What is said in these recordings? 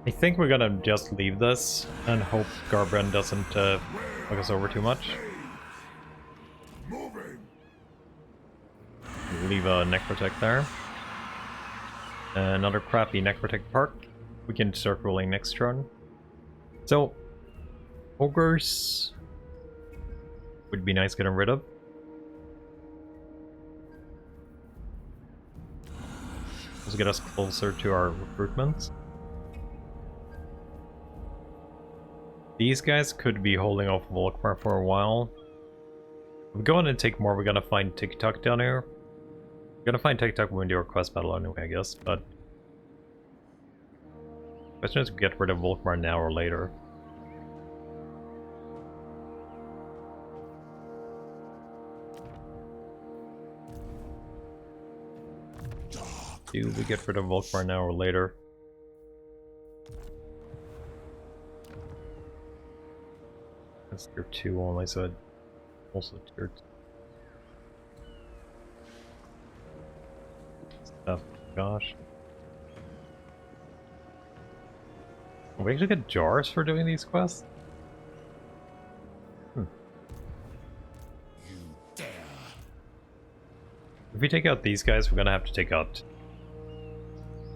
I think we're gonna just leave this and hope Garbrann doesn't fuck us over too much. Leave a Necrotech there. Another crappy Necrotech park. We can start rolling next turn. So, ogres would be nice getting rid of. Let's get us closer to our recruitment. These guys could be holding off Volkmar for a while. If we go on and take more, we're gonna find TikTok down here. We're gonna find TikTok when we do our quest battle anyway, I guess, but... the question is, get rid of Volkmar now or later. Do we get rid of Volkmar now or later? That's tier 2 only, so it also tier 2. Stuff, gosh. We actually get jars for doing these quests? If we take out these guys, we're gonna have to take out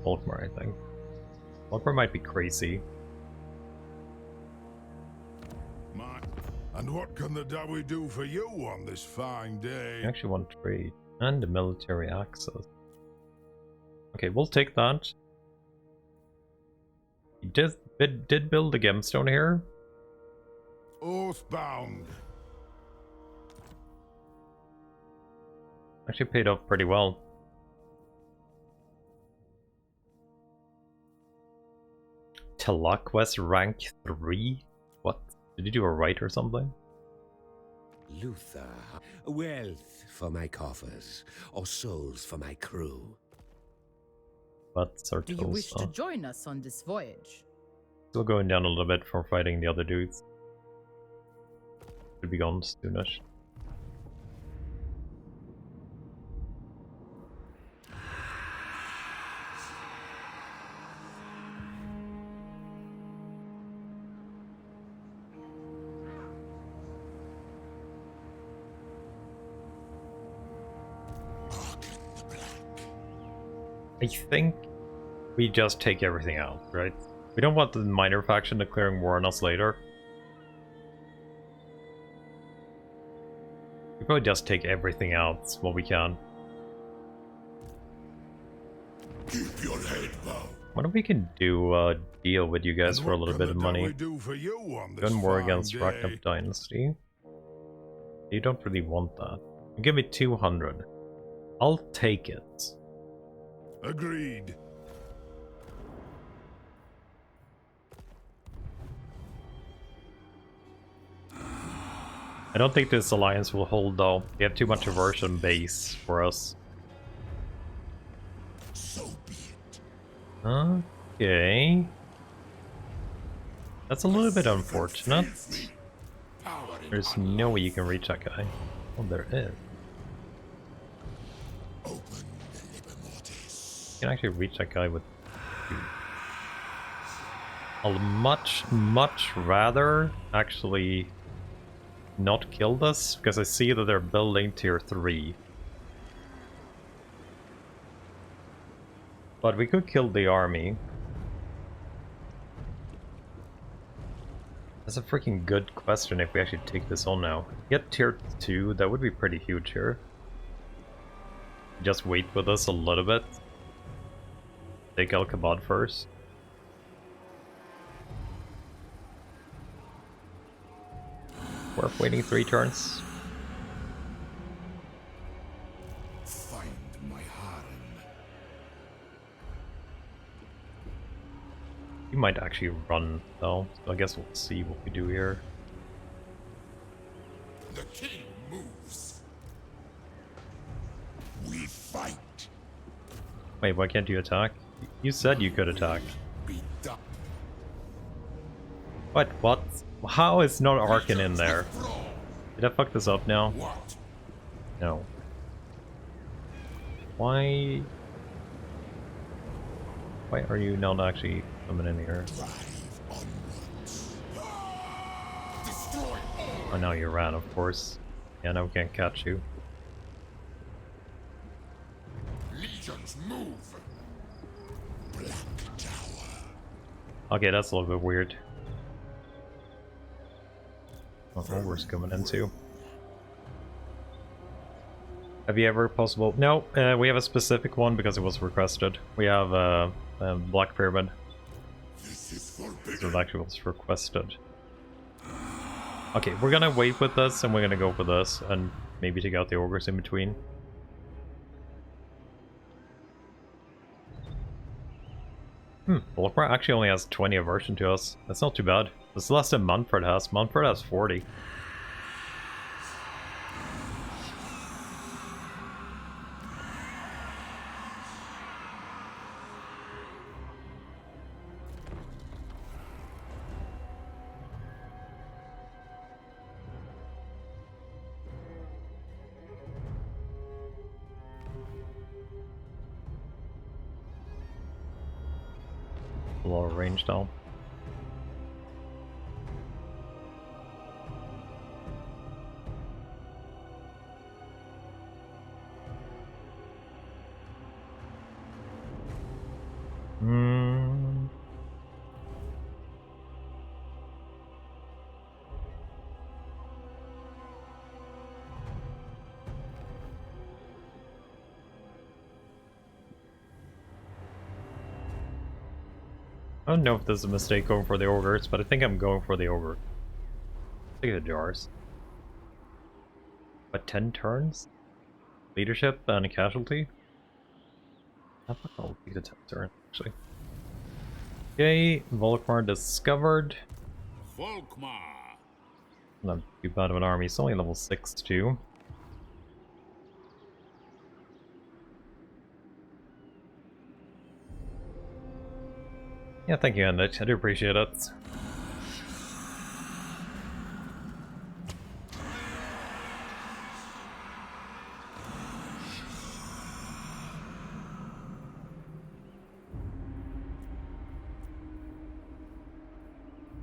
Volkmar, I think. Volkmar might be crazy. And what can the Dawi do for you on this fine day? I actually want trade and military access. Okay, we'll take that. He did build a gemstone here. Oathbound. Actually paid off pretty well. Talaquest rank 3? What? Did you do a right or something? Luther, wealth for my coffers, or souls for my crew. That's our Do you wish to join us on this voyage? Still going down a little bit from fighting the other dudes. Should be gone soonish. Arkhan the Black. I think we just take everything out, right? We don't want the minor faction declaring war on us later. We probably just take everything out while we can. Keep your head bow. What if we can do a deal with you guys for a little bit of money? Gun war against Arkhan Dynasty. You don't really want that. Give me 200. I'll take it. Agreed. I don't think this alliance will hold though. They have too much aversion base for us. So be it. Okay. That's a little bit unfortunate. There's no way you can reach that guy. Oh, there is. Open the liber mortis. You can actually reach that guy with... I'll much rather actually not kill this, because I see that they're building tier 3. But we could kill the army. That's a freaking good question if we actually take this on now. Get tier 2, that would be pretty huge here. Just wait with us a little bit. Take Al-Kabad first. Worth waiting 3 turns. Find my harem. You might actually run though, so I guess we'll see what we do here. The king moves. We fight. Wait, why can't you attack? You said you could attack. Be done. What? How is not Arkhan in there? Did I fuck this up now? What? No. Why? Why are you not actually coming in here? Oh no, you ran, of course. Yeah, no, we can't catch you. Legions move. Black Tower. Okay, that's a little bit weird. Oh, we're coming in too. Have you ever possible? No, we have a specific one because it was requested. We have a Black Pyramid. This is forbidden. So it actually was requested. Okay, we're gonna wait with this and we're gonna go for this and maybe take out the ogres in between. Volkmar actually only has 20 aversion to us. That's not too bad. That's less than Manfred has. Manfred has 40. A lot of range now. I don't know if this is a mistake going for the ogres, but I think I'm going for the ogre. Take the jars. But 10 turns? Leadership and a casualty? I think I'll take the 10 turn, actually. Okay, Volkmar discovered. Volkmar. Not too bad of an army, it's only level 6 too. Yeah, thank you, Andit. I do appreciate it.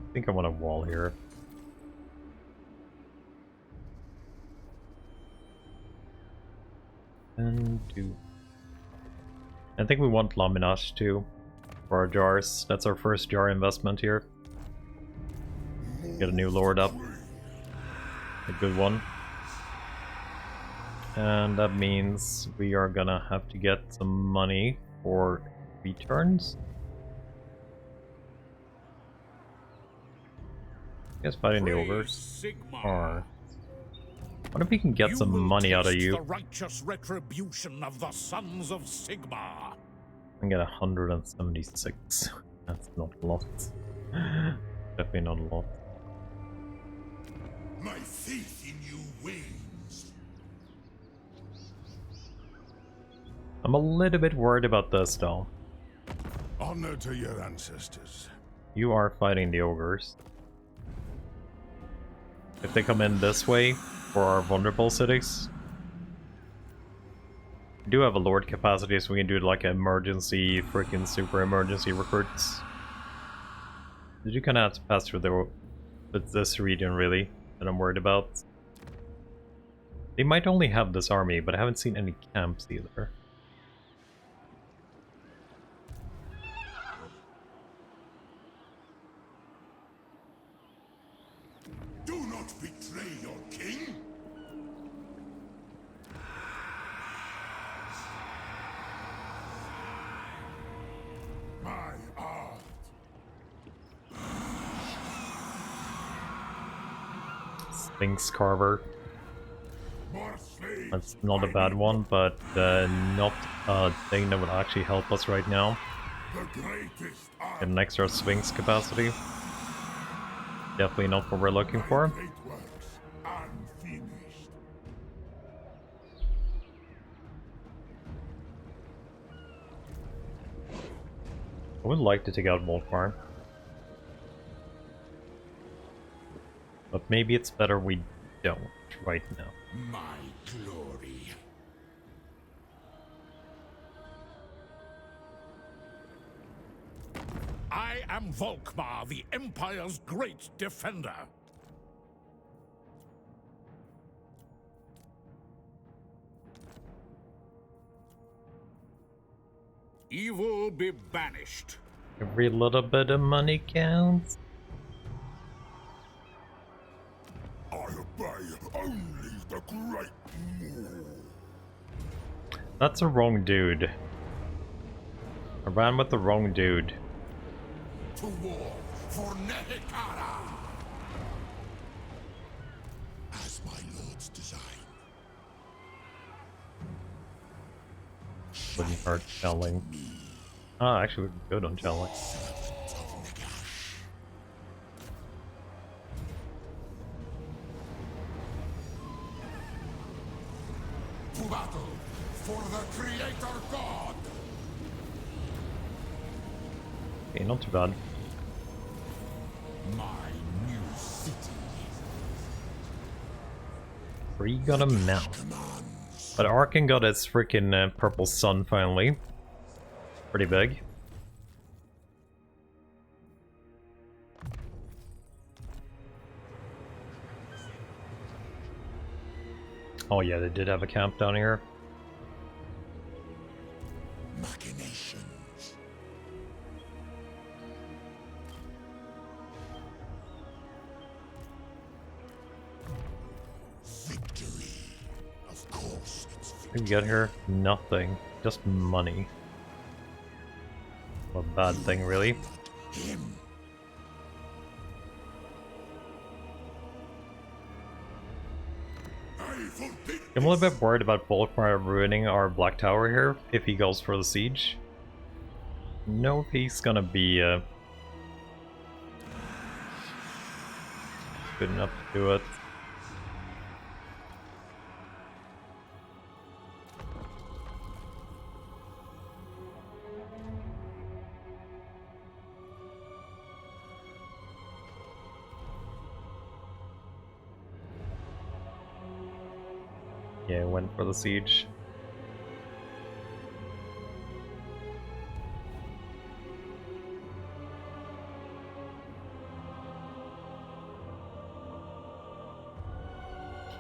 I think I want a wall here. And do. I think we want Laminage too for our jars. That's our first jar investment here. Get a new lord up. A good one. And that means we are gonna have to get some money for returns. I guess fighting the ogres. Or what if we can get some money out of you? The righteous retribution of the sons of Sigmar. And get 176. That's not a lot. Definitely not a lot. My faith in you wanes. I'm a little bit worried about this though. Honor to your ancestors. You are fighting the ogres. If they come in this way for our vulnerable cities, we do have a lord capacity, so we can do like emergency, freaking super emergency recruits. Did you kind of have to pass through this region really that I'm worried about? They might only have this army, but I haven't seen any camps either. Do not betray your king. My art. Sphinx Carver. More slaves. That's not a bad one, but not a thing that would actually help us right now. The greatest art. Get an extra Sphinx capacity. Definitely not what we're looking for. Great works unfinished. I would like to take out Volkmar. But maybe it's better we don't right now. My glory. I am Volkmar, the Empire's great defender. Evil be banished. Every little bit of money counts. I obey only the great Maw. That's a wrong dude. I ran with the wrong dude. To war for Nehekara. As my lord's design. Wouldn't hurt shelling. Ah, actually, we're good on shelling. To battle for the Creator God. Okay, not too bad. My new city. Free got a mount. But Arkhan got his freaking purple sun finally. Pretty big. Oh yeah, they did have a camp down here. Machinations. Victory. Of course it's What did we get here? Nothing. Just money. What a bad thing, really. him. I'm a little bit worried about Volkmar ruining our Black Tower here if he goes for the siege. No, if he's gonna be good enough to do it. Yeah, went for the siege.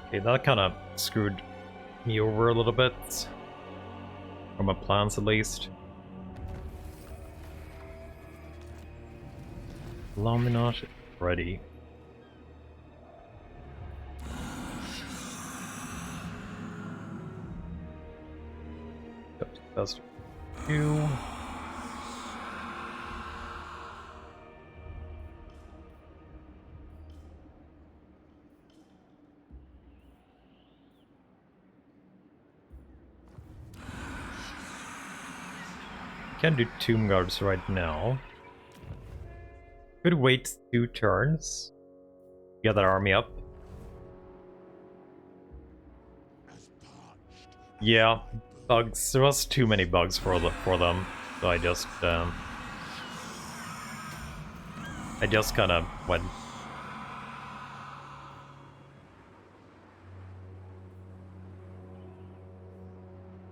Okay, that kind of screwed me over a little bit. From my plans, at least. Laminat ready. That's 2. Can't do Tomb Guards right now. Could wait 2 turns. Get that army up. Yeah, bugs. There was too many bugs for them, so I just kind of went.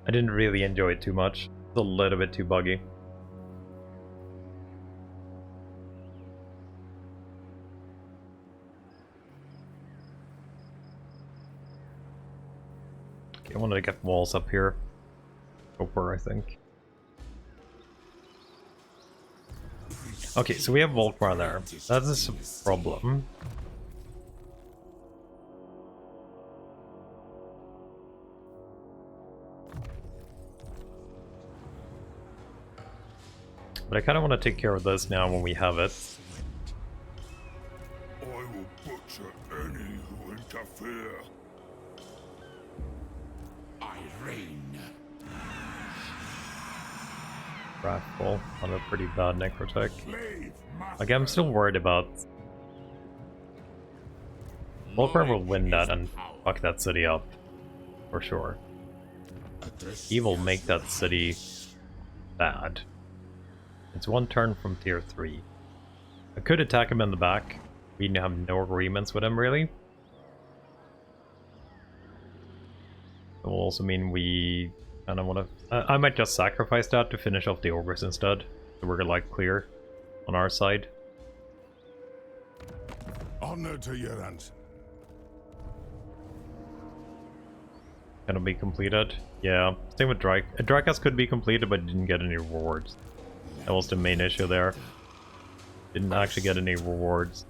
I didn't really enjoy it too much. It's a little bit too buggy. Okay, I wanted to get walls up here. Over, I think. Okay, so we have Volkmar there. That is a problem. But I kind of want to take care of this now when we have it. I will butcher any who interfere. I reign. Wrathful on a pretty bad necrotech. Slave master. Like, I'm still worried about... Volkmar will win that and fuck that city up. For sure. He will make that city bad. It's 1 turn from tier 3. I could attack him in the back. We have no agreements with him, really. It will also mean we kind of want to... I might just sacrifice that to finish off the ogres instead. So we're like clear. on our side. Honor to your answer. Can it be completed? Yeah, same with Drake. Drakas could be completed but didn't get any rewards. That was the main issue there. Didn't actually get any rewards.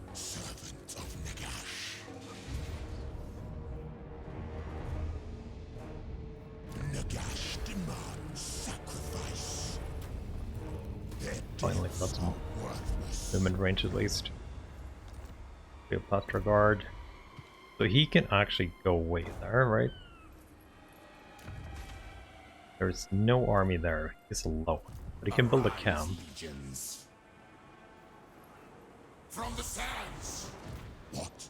Finally got some movement range at least. Cleopatra Guard. So he can actually go away there, right? There's no army there. He's alone. But he can build a camp. From the sands. What?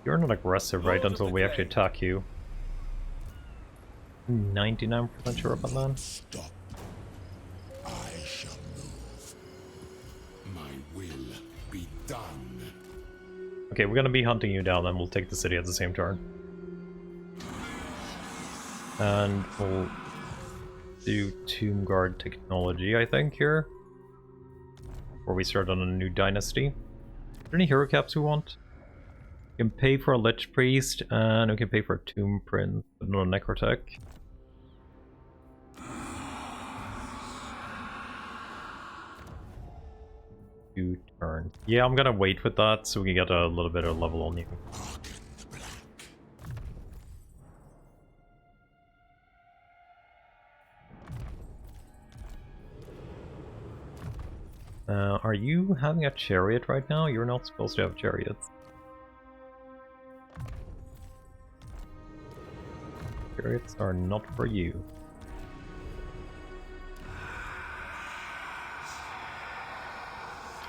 You're not aggressive, right? Until we actually attack you. 99% sure about that. Stop. I shall move. My will be done. Okay, we're gonna be hunting you down, and we'll take the city at the same turn. And we'll do Tomb Guard technology, I think, here. Before we start on a new dynasty. Are there any hero caps we want? We can pay for a Lich Priest, and we can pay for a Tomb Prince, but not a Necrotech. Turn. Yeah, I'm gonna wait with that so we can get a little bit of level on you. Are you having a chariot right now? You're not supposed to have chariots. Chariots are not for you.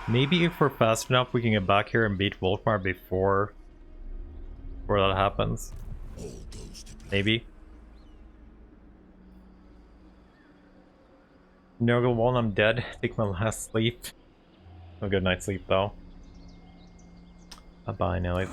Maybe if we're fast enough, we can get back here and beat Volkmar before that happens. Maybe. Nurgle 1, I'm dead. Take my last sleep. A good night's sleep though. Bye-bye now. If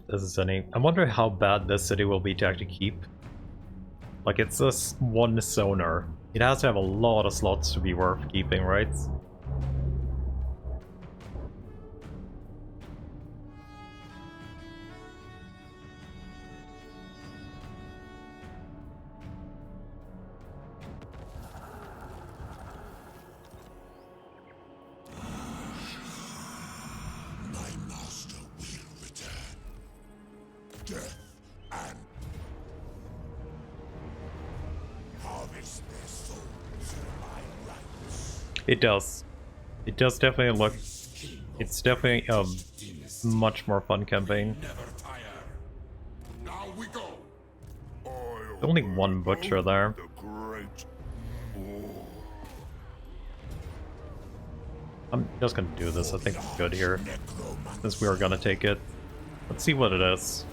this is any... I wonder how bad this city will be to actually keep. Like, it's just one zoner. It has to have a lot of slots to be worth keeping, right? It does. It does definitely look... It's definitely a much more fun campaign. Now we go. There's only one butcher there. I'm just gonna do this. I think it's good here. Since we are gonna take it. Let's see what it is.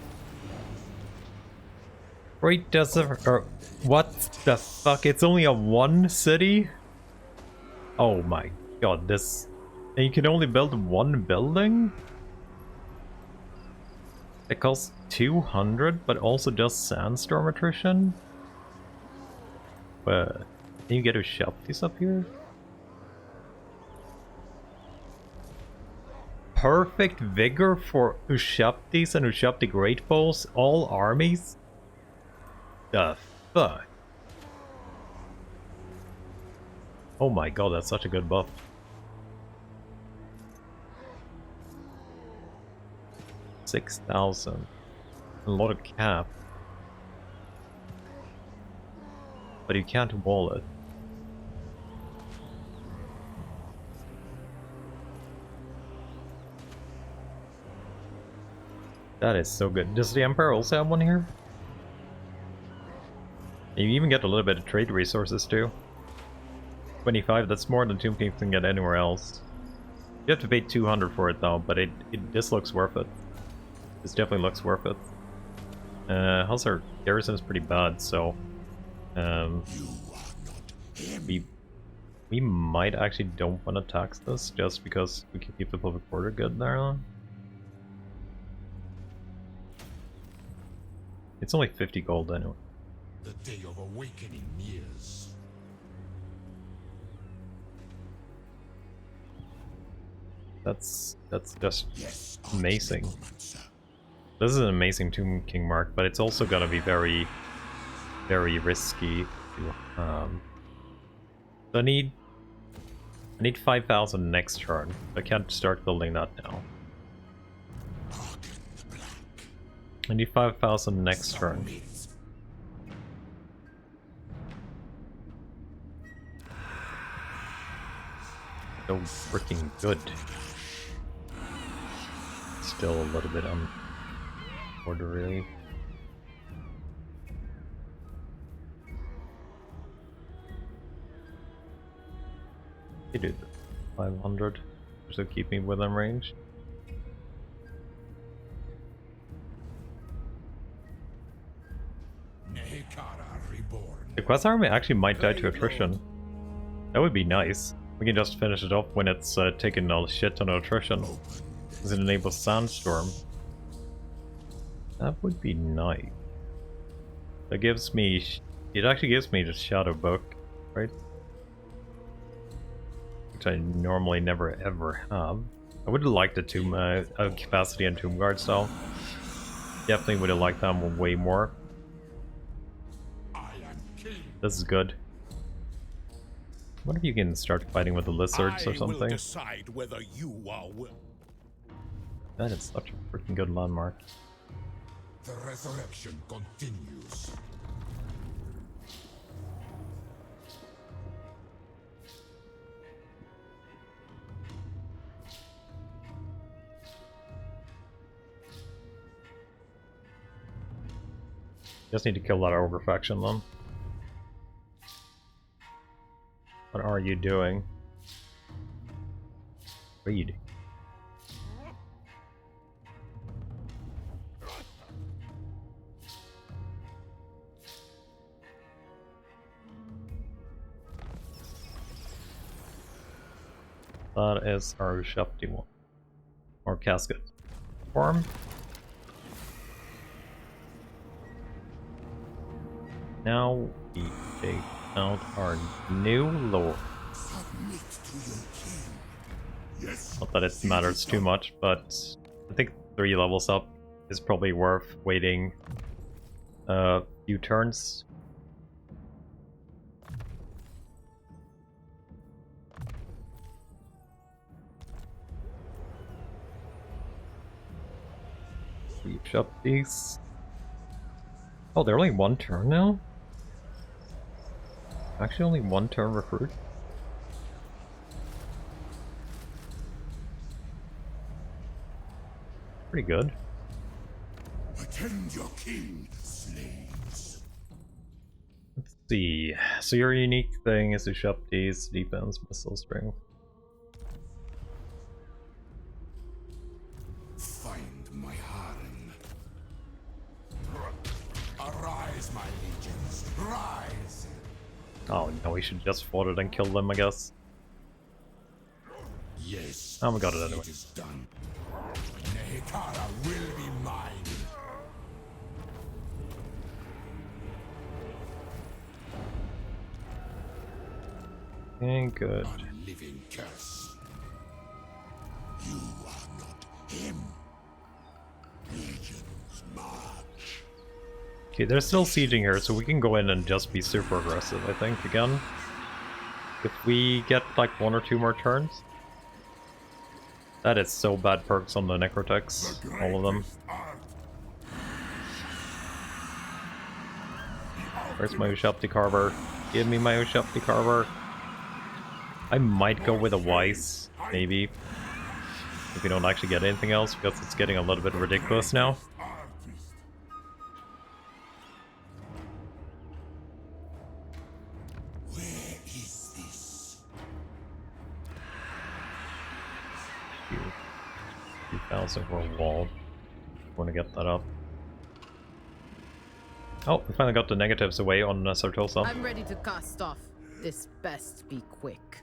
Great Desert... Or, what the fuck? It's only a one city? Oh my god, this... And you can only build one building? It costs 200, but also does sandstorm attrition? Can you get a shop piece up here? Perfect vigor for Ushaptis and Ushapti Great Bowls, all armies? The fuck? Oh my god, that's such a good buff. 6,000. A lot of cap. But you can't wall it. That is so good. Does the Emperor also have one here? You even get a little bit of trade resources too. 25, that's more than Tomb Kings can get anywhere else. You have to pay 200 for it though, but this looks worth it. This definitely looks worth it. How's our garrison is pretty bad, so we might actually don't want to tax this just because we can keep the public order good there. It's only 50 gold anyway. The day of awakening nears. That's just amazing. This is an amazing Tomb King mark, but it's also gonna be very, very risky. So I need 5,000 next turn. I can't start building that now. I need 5,000 next turn. So freaking good. Still a little bit unorderly. You do 500, so keep me within range. The quest army actually might die to attrition. That would be nice. We can just finish it off when it's taken a shit ton of attrition. Because it enables Sandstorm. That would be nice. That gives me... It actually gives me the Shadow Book, right? Which I normally never ever have. I would have liked the Tomb capacity and Tomb Guard style. Definitely would have liked them way more. This is good. What if you can start fighting with the lizards or something? Decide whether you are That is such a freaking good landmark. The resurrection continues. Just need to kill that ogre faction then. What are you doing? Read. That is our Shafty one. Or casket. Form. Now we take out our new lord. Not that it matters too much, but I think 3 levels up is probably worth waiting a few turns. Switch up these. Oh, they're only 1 turn now? Actually only 1 turn recruit? Pretty good. Attend your king, slaves. Let's see. So your unique thing is to shop these defense, missile strength. Find my harem. Arise, my legions. Rise. Oh no, we should just fought it and kill them, I guess. Yes. Oh, we got it anyway. It is done. Nehekara will be mine. Okay, good. A living curse. You are not him. Legions march. Okay, they're still sieging here, so we can go in and just be super aggressive, I think, again. If we get like 1 or 2 more turns. That is so bad perks on the Necrotex, all of them. Where's my Ushapti Carver? Give me my Ushapti Carver. I might go with a Weiss, maybe. If we don't actually get anything else, because it's getting a little bit ridiculous now. Where is this? 2,000 for a wall. want to get that up. Oh, we finally got the negatives away on Sartosa. I'm ready to cast off. This best be quick.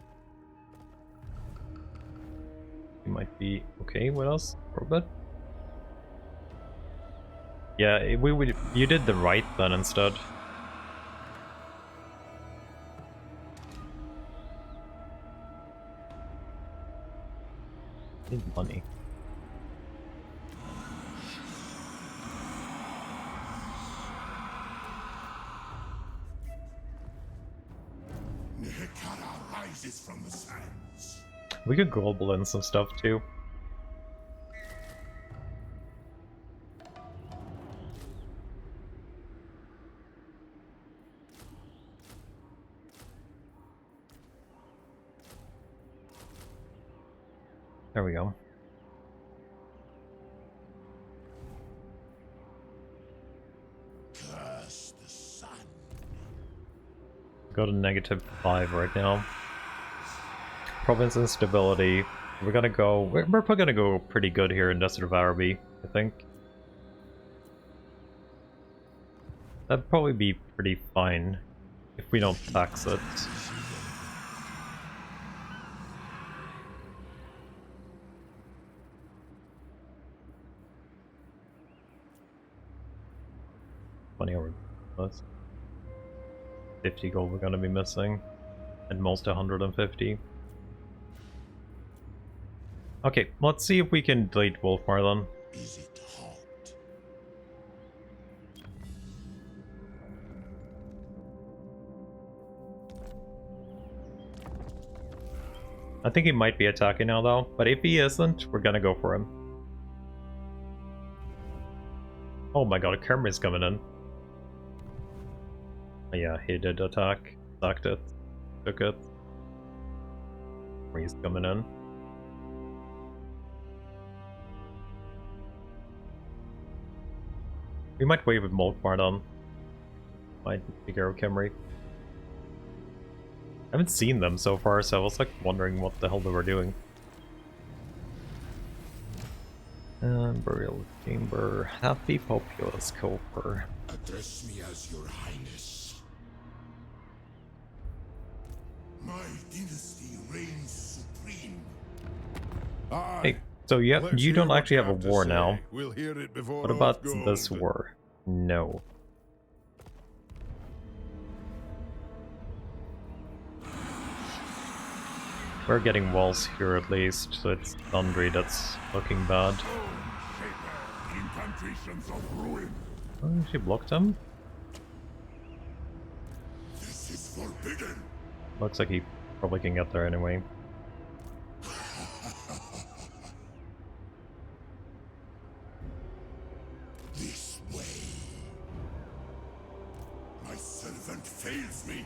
You might be okay with us for a bit. Yeah, you did the right then instead. Need money. Rises from the sands. We could global in some stuff too. There we go. Curse the sun. Got a -5 right now. Province instability. We're gonna go. We're probably gonna go pretty good here in Desert of Araby, I think. That'd probably be pretty fine if we don't tax it. Money over plus 50 gold we're gonna be missing, at most 150. Okay, let's see if we can delete Volkmar then. Is it hot? I think he might be attacking now though, but if he isn't, we're gonna go for him. Oh my god, Kermir's coming in. Yeah, he did attack. Attacked it. Took it. He's coming in. We might wave with Volkmar on. Might take care of Khemri. I haven't seen them so far, so I was like wondering what the hell they were doing. Burial Chamber. Happy Populous Coper. Address me as your highness. My dynasty reigns supreme. Hey, so you don't actually have a war now. We'll hear it before. What about this war? No. We're getting walls here at least, so it's Thundry that's looking bad. Incantations of ruin. Oh, she blocked him? This is forbidden. Looks like he probably can get there anyway. This way. My servant fails me.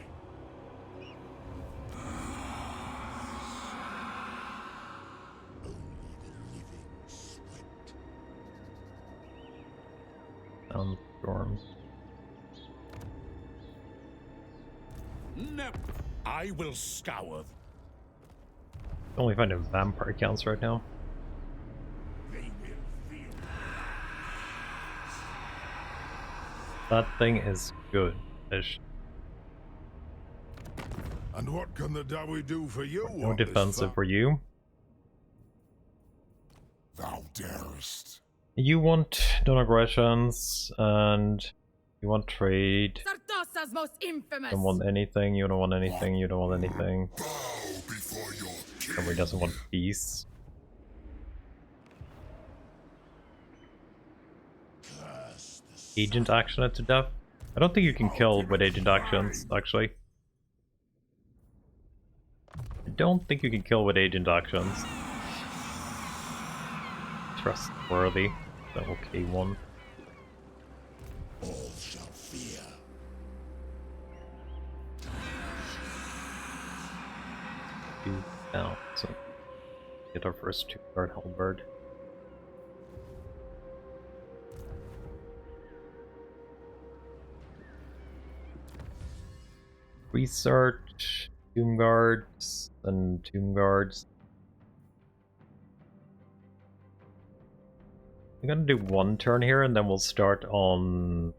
Only the living sweat. Storms. No, I will scour. Only finding vampire counts right now. They will feel. That thing is good. Ish. And what can the Dawi do for you? No on this defensive fa- for you. Thou darest. You want non-aggressions, and you want trade. Sartosa's most infamous. Don't want anything, you don't want anything, you don't want anything. Bow before your king. Somebody doesn't want peace. Curse the sun. Agent action it to death? I don't think you can kill with agent actions, actually. I don't think you can kill with agent actions. Trustworthy. That okay one. All shall fear. Two down, so get our first 2-card halberd. Research, Tomb Guards, and Tomb Guards. I'm gonna do one turn here and then we'll start on...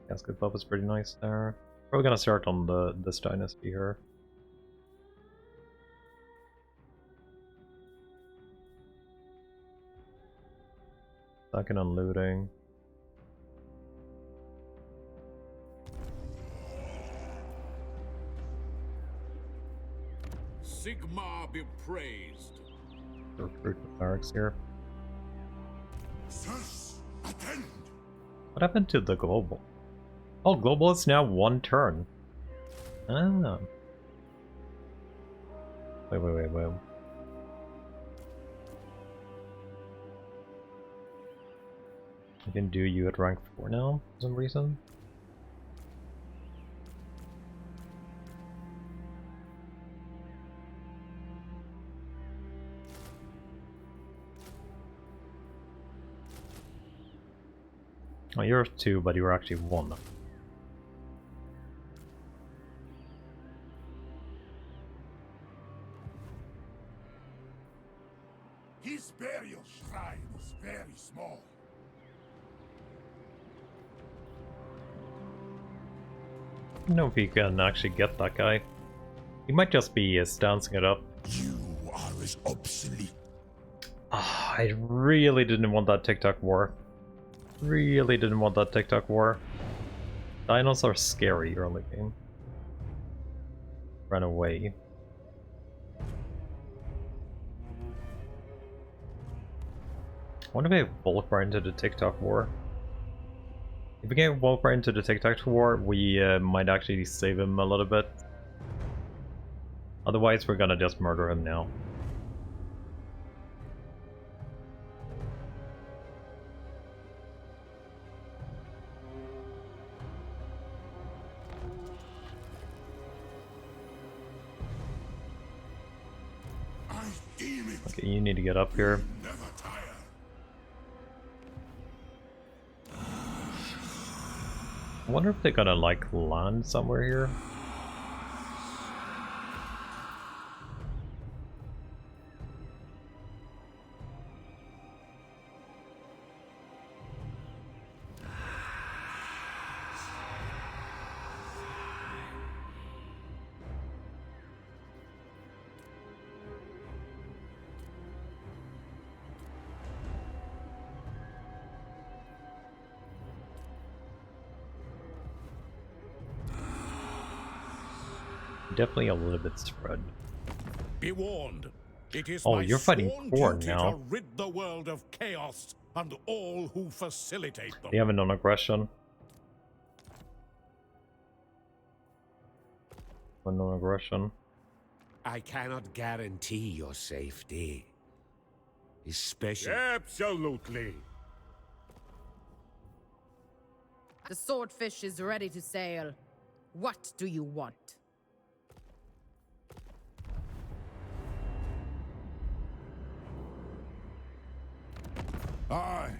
Casket Club is pretty nice there. We're gonna start on this dynasty here. Second on looting. Sigmar be praised. Recruit the barracks here. Sirs, attend. What happened to the global? Oh, global is now one turn. Ah. Wait. I can do you at rank 4 now, for some reason. Oh, you're 2, but you're actually 1. His burial shrine is very small. I don't know if you can actually get that guy. He might just be stancing it up. You are as obsolete. Ah, I really didn't want that TikTok war. Really didn't want that TikTok war. Dinos are scary early game. Run away. I wonder if we get Volkmar into the TikTok war. If we get Volkmar into the TikTok war, we might actually save him a little bit. Otherwise, we're gonna just murder him now. I deem it. Okay, you need to get up here. Never tire. I wonder if they're gonna like land somewhere here. Definitely a little bit spread. Be warned. It is Oh, my you're fighting sworn Korn duty now. to rid the world of chaos and all who facilitate them. They have a non-aggression. A non-aggression. I cannot guarantee your safety. Especially... Absolutely. The swordfish is ready to sail. What do you want? Aye.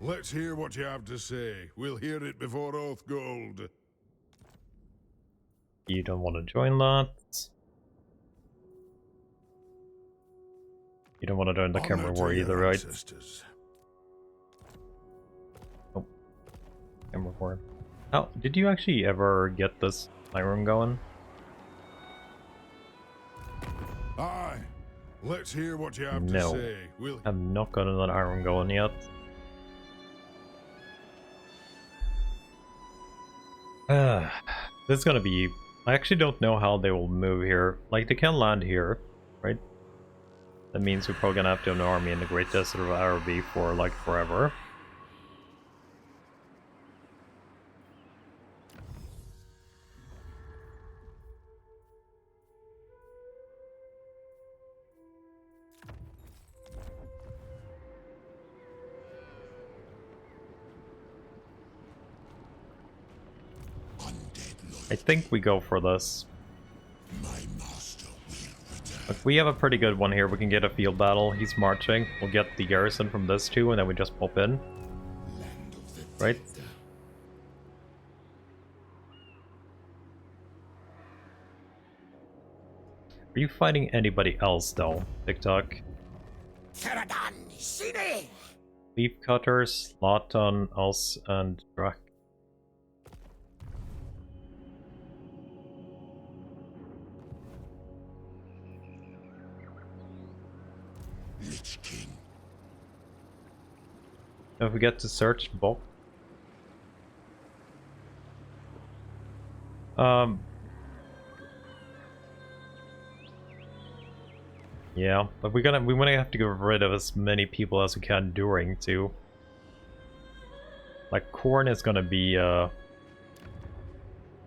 Let's hear what you have to say. We'll hear it before Oathgold. You don't want to join that. You don't want to join the camera war either, right? Oh. Camera war. Oh, did you actually ever get this iron going? Aye. Let's hear what you have No. to say. We'll... I'm not gotten that iron going yet. This is gonna be... I actually don't know how they will move here. Like, they can land here, right? That means we're probably gonna have to have an army in the Great Desert of Araby for, like, forever. I think we go for this. Look, we have a pretty good one here. We can get a field battle. He's marching. We'll get the garrison from this too, and then we just pop in. Right? Are you fighting anybody else though, TikTok? Leaf Cutters, Laton, Us, and Drak. Lich King. Don't forget to search Bob. Yeah, but we might have to get rid of as many people as we can during too. Like Korn is gonna be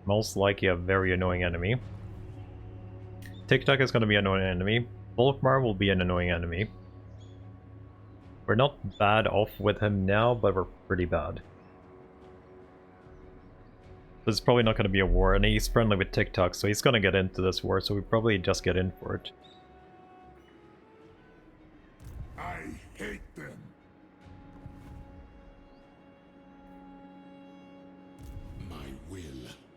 most likely a very annoying enemy. TikTok is gonna be an annoying enemy. Volkmar will be an annoying enemy. We're not bad off with him now, but we're pretty bad. There's probably not gonna be a war, and he's friendly with TikTok, so he's gonna get into this war, so we probably just get in for it. I hate them. My will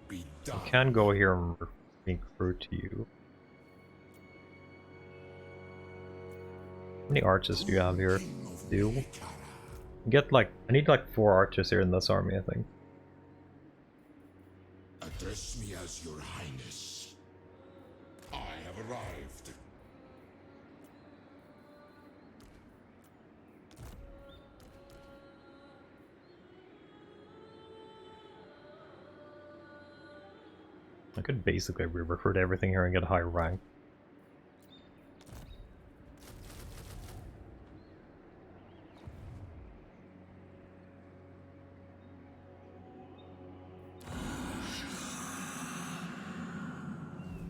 be done. I can go here and recruit you. How many archers do you have here? Two? Get like, I need like 4 archers here in this army, I think. Address me as your highness. I have arrived. I could basically re-recruit everything here and get a higher rank.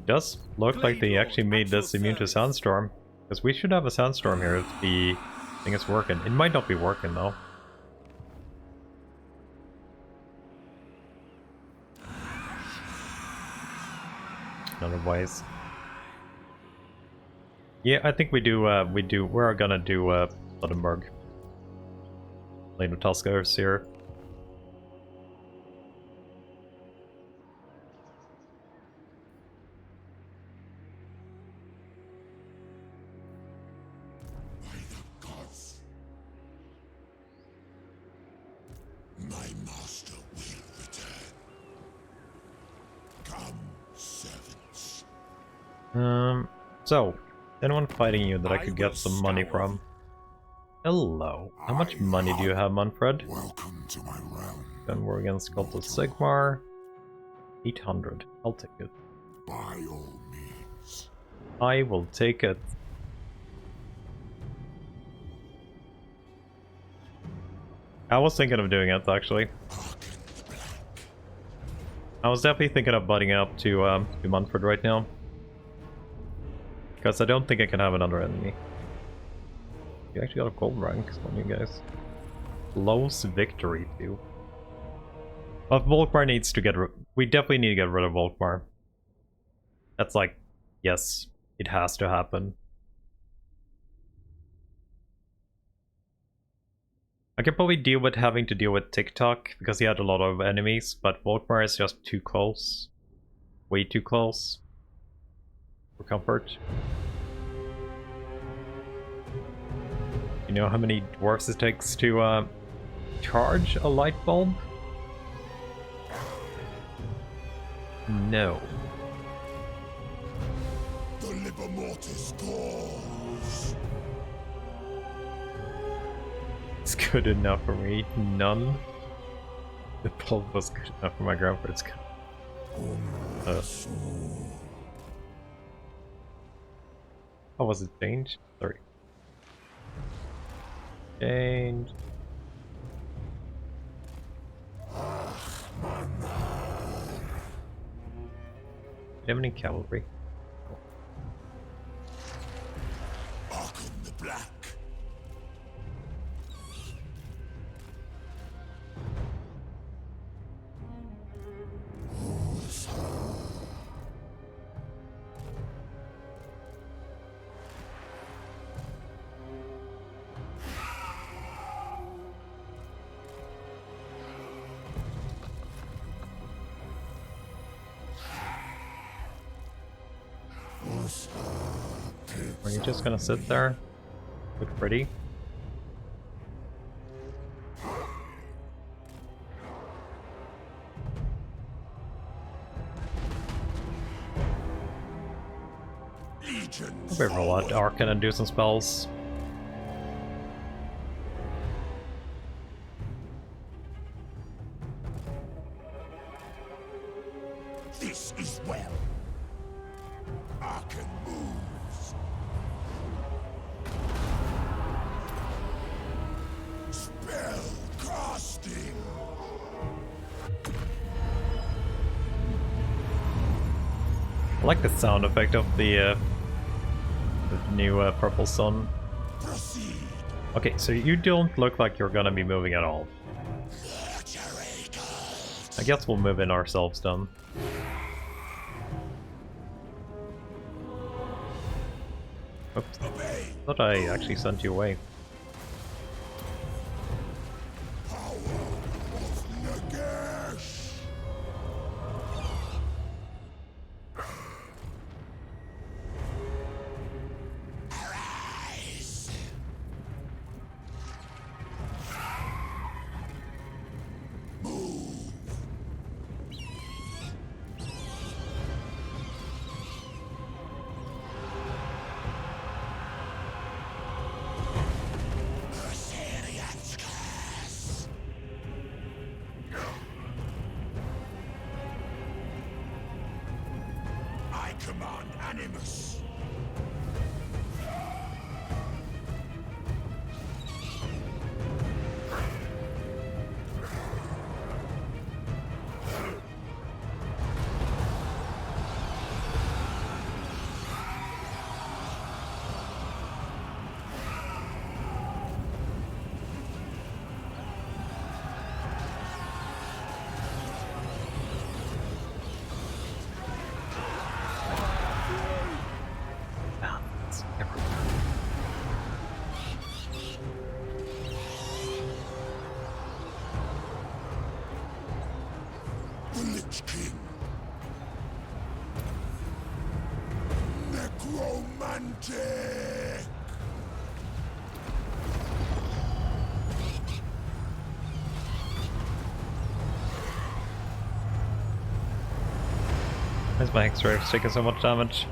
Does look like they actually made this immune to sandstorm, because we should have a sandstorm here if the thing is working. It might not be working though. Otherwise, yeah, I think we're gonna do Blodenberg. Lane Tosca is here. My master will return. Come, servants. So, anyone fighting you that I could get some money from? Hello. How much money do you have, Manfred? Welcome to my realm. Then we're against Cult of Sigmar. 800. I'll take it. By all means. I will take it. I was thinking of doing it, actually. Arkhan the Black. I was definitely thinking of butting up to Manfred right now. Because I don't think I can have another enemy. You actually got a gold rank on you guys. Close victory too. But Volkmar needs to get we definitely need to get rid of Volkmar. That's like, yes, it has to happen. I could probably deal with having to deal with TikTok because he had a lot of enemies, but Volkmar is just too close. Way too close. For comfort. You know how many dwarfs it takes to charge a light bulb? No. The Liber Mortis calls. It's good enough for me. None. The bulb was good enough for my grandfather's gun. How was it changed? Sorry. Change. Do you have any cavalry? Arkhan the Black. Are you just gonna sit there? Look pretty? I'll be able to let Arkhan and do some spells. This is well. Arkhan moves. Spell casting. I like the sound effect of the new purple sun. Proceed. Okay, so you don't look like you're gonna be moving at all. I guess we'll move in ourselves then. Oops. I thought I actually sent you away. Power of Nagash. Arise. Assyrian's curse. I command Animus. Ah, it's everywhere. The Lich King. Necromantic. Why is my X-ray taking so much damage?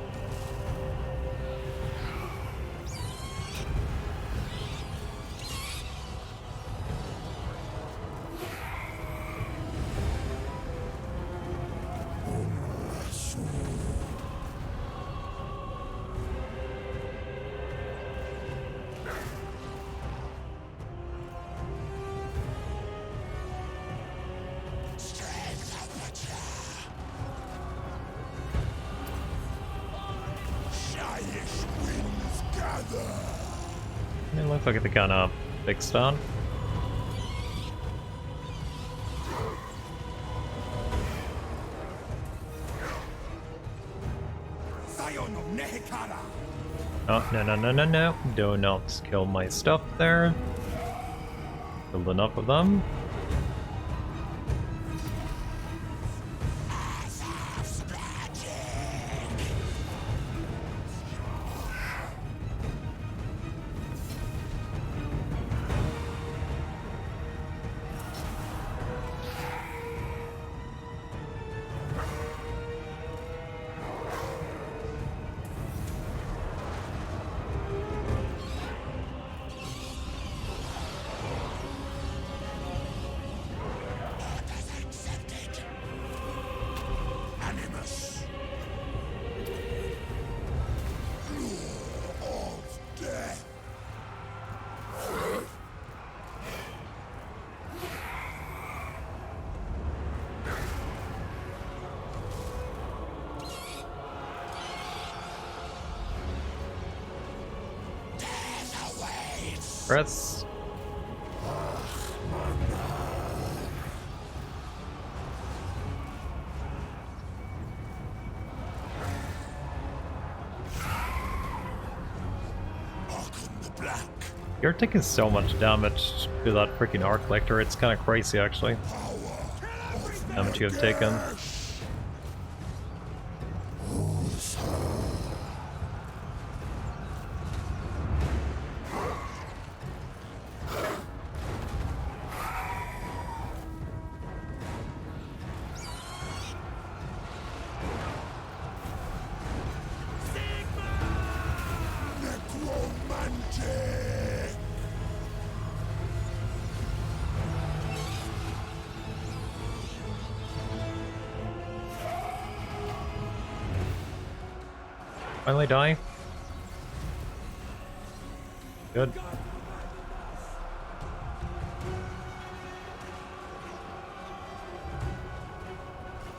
Strength of the Shyish winds gather. It looks like they're gonna fix down. Zion of Nehekara. Oh, no, no, no, no, no. Do not kill my stuff there. Killed enough of them. Azav's magic. Orders accepted. Animus. Law of death. Death awaits. Press. Arkhan the Black. You're taking so much damage to that freaking arc lector. It's kind of crazy, actually. How much you have taken. Finally die. Good.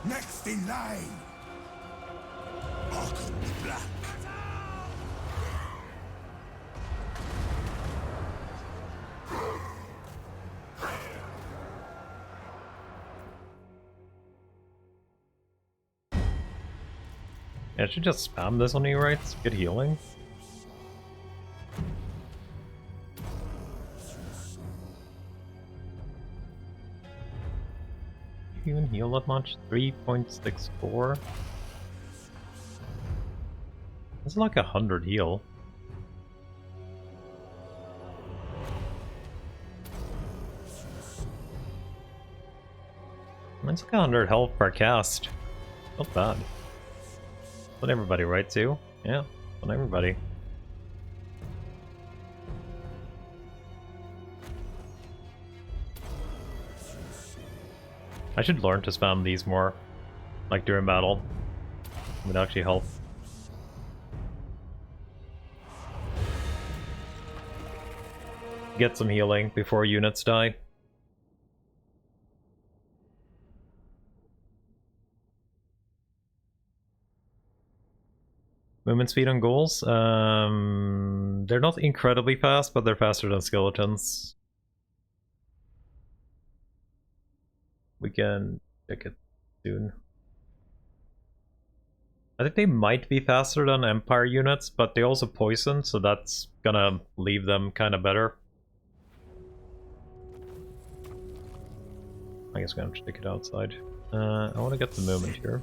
Next in line. Arkhan the Black. Yeah, I should just spam this on you, right? Get healing. You even heal that much? 3.64? It's like 100 heal. It's like 100 health per cast. Not bad. Not everybody, right, too? Yeah, not everybody. I should learn to spam these more, like during battle. It would actually help. Get some healing before units die. Movement speed on ghouls? They're not incredibly fast, but they're faster than skeletons. We can check it soon. I think they might be faster than Empire units, but they also poison, so that's gonna leave them kind of better. I guess we're gonna have to take it outside. I want to get the movement here.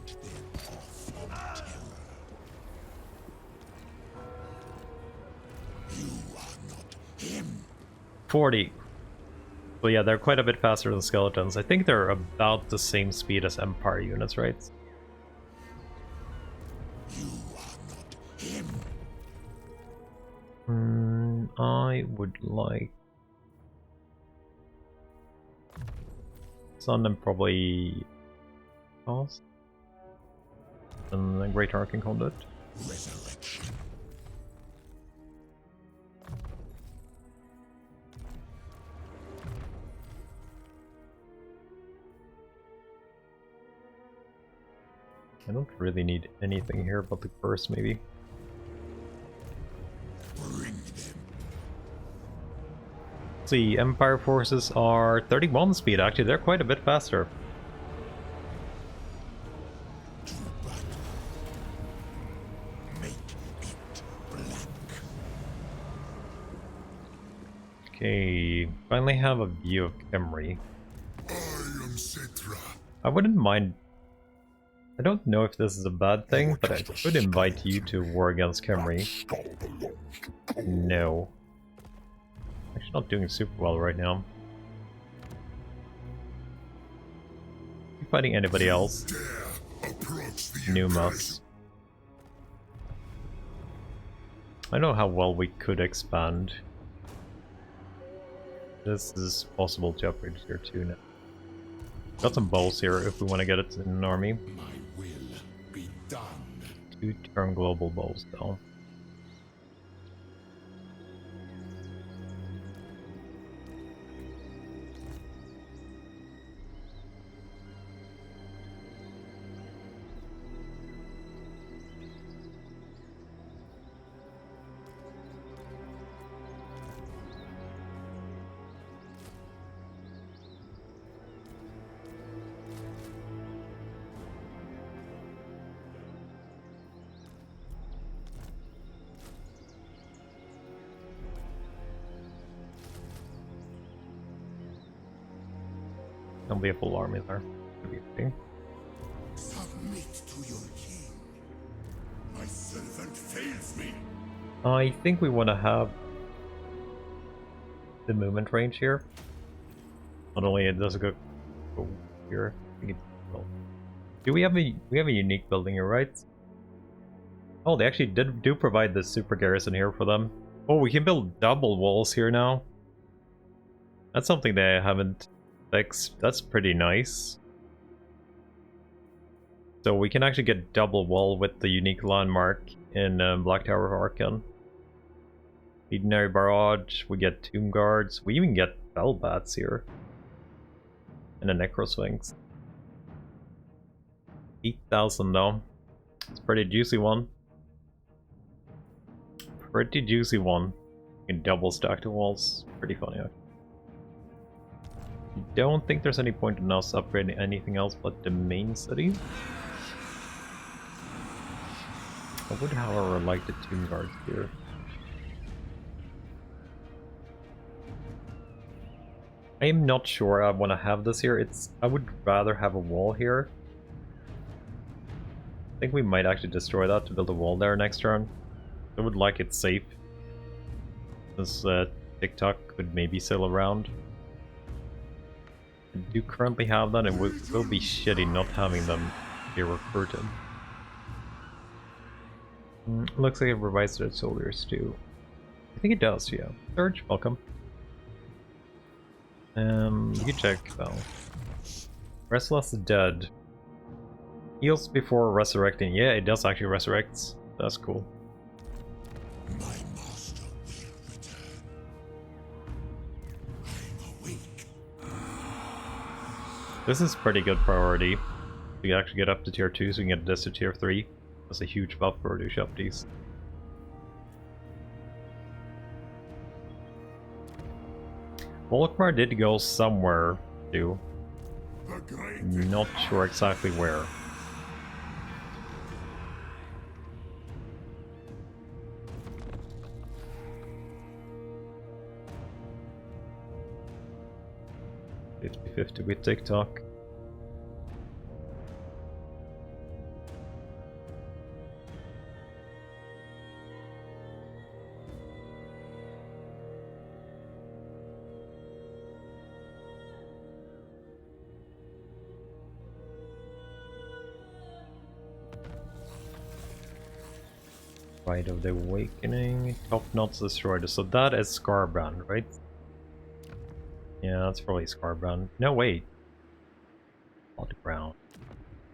40. But yeah, they're quite a bit faster than skeletons. I think they're about the same speed as Empire units, right? I would like... Sun and probably... Past? And then Great Arcane Conduit. Resurrection. I don't really need anything here but the curse, maybe. Bring them. Let's see, Empire forces are 31 speed, actually, they're quite a bit faster. To battle. Make it black. Okay, finally have a view of Khemri. I am Citra. I wouldn't mind... I don't know if this is a bad thing, but I could invite you to war against Khemri. No. Actually not doing super well right now. Are you fighting anybody else? Numas. I don't know how well we could expand. This is possible to upgrade here too now. Got some bowls here if we want to get it in an army. My will be done. 2-turn global bowls though. There'll be a full army there. Should be okay. Submit to your king. My servant fails me. I think we want to have the movement range here. Not only does it go here. Do we have a unique building here, right? Oh, they actually do provide the super garrison here for them. Oh, we can build double walls here now. That's something they haven't fixed. That's pretty nice. So we can actually get double wall with the unique landmark in Black Tower of Arkhan. Legionary Barrage, we get Tomb Guards, we even get Bellbats here. And a Necrosphinx. 8,000 though. It's a pretty juicy one. Pretty juicy one. You can double stack the walls. Pretty funny. I don't think there's any point in us upgrading anything else but the main city. I would, however, like the Tomb Guards here. I am not sure I want to have this here. I would rather have a wall here. I think we might actually destroy that to build a wall there next turn. I would like it safe. This TikTok could maybe sail around. I do currently have that, and it will be shitty not having them be recruited. Looks like it revives their soldiers too. I think it does, yeah. Surge, welcome. You can check though. Restless Dead. Heals before resurrecting. Yeah, it does actually resurrect. That's cool. My master will return. I'm awake. This is pretty good priority. We can actually get up to tier 2, so we can get this to tier 3. That's a huge buff for reduce up these. Volkmar did go somewhere too. Not sure exactly where. $50 with TikTok. Rite of the Awakening, top knots destroyed. So that is Scarbrand, right? Yeah, that's probably Scarbrand. No, wait. Blood Ground.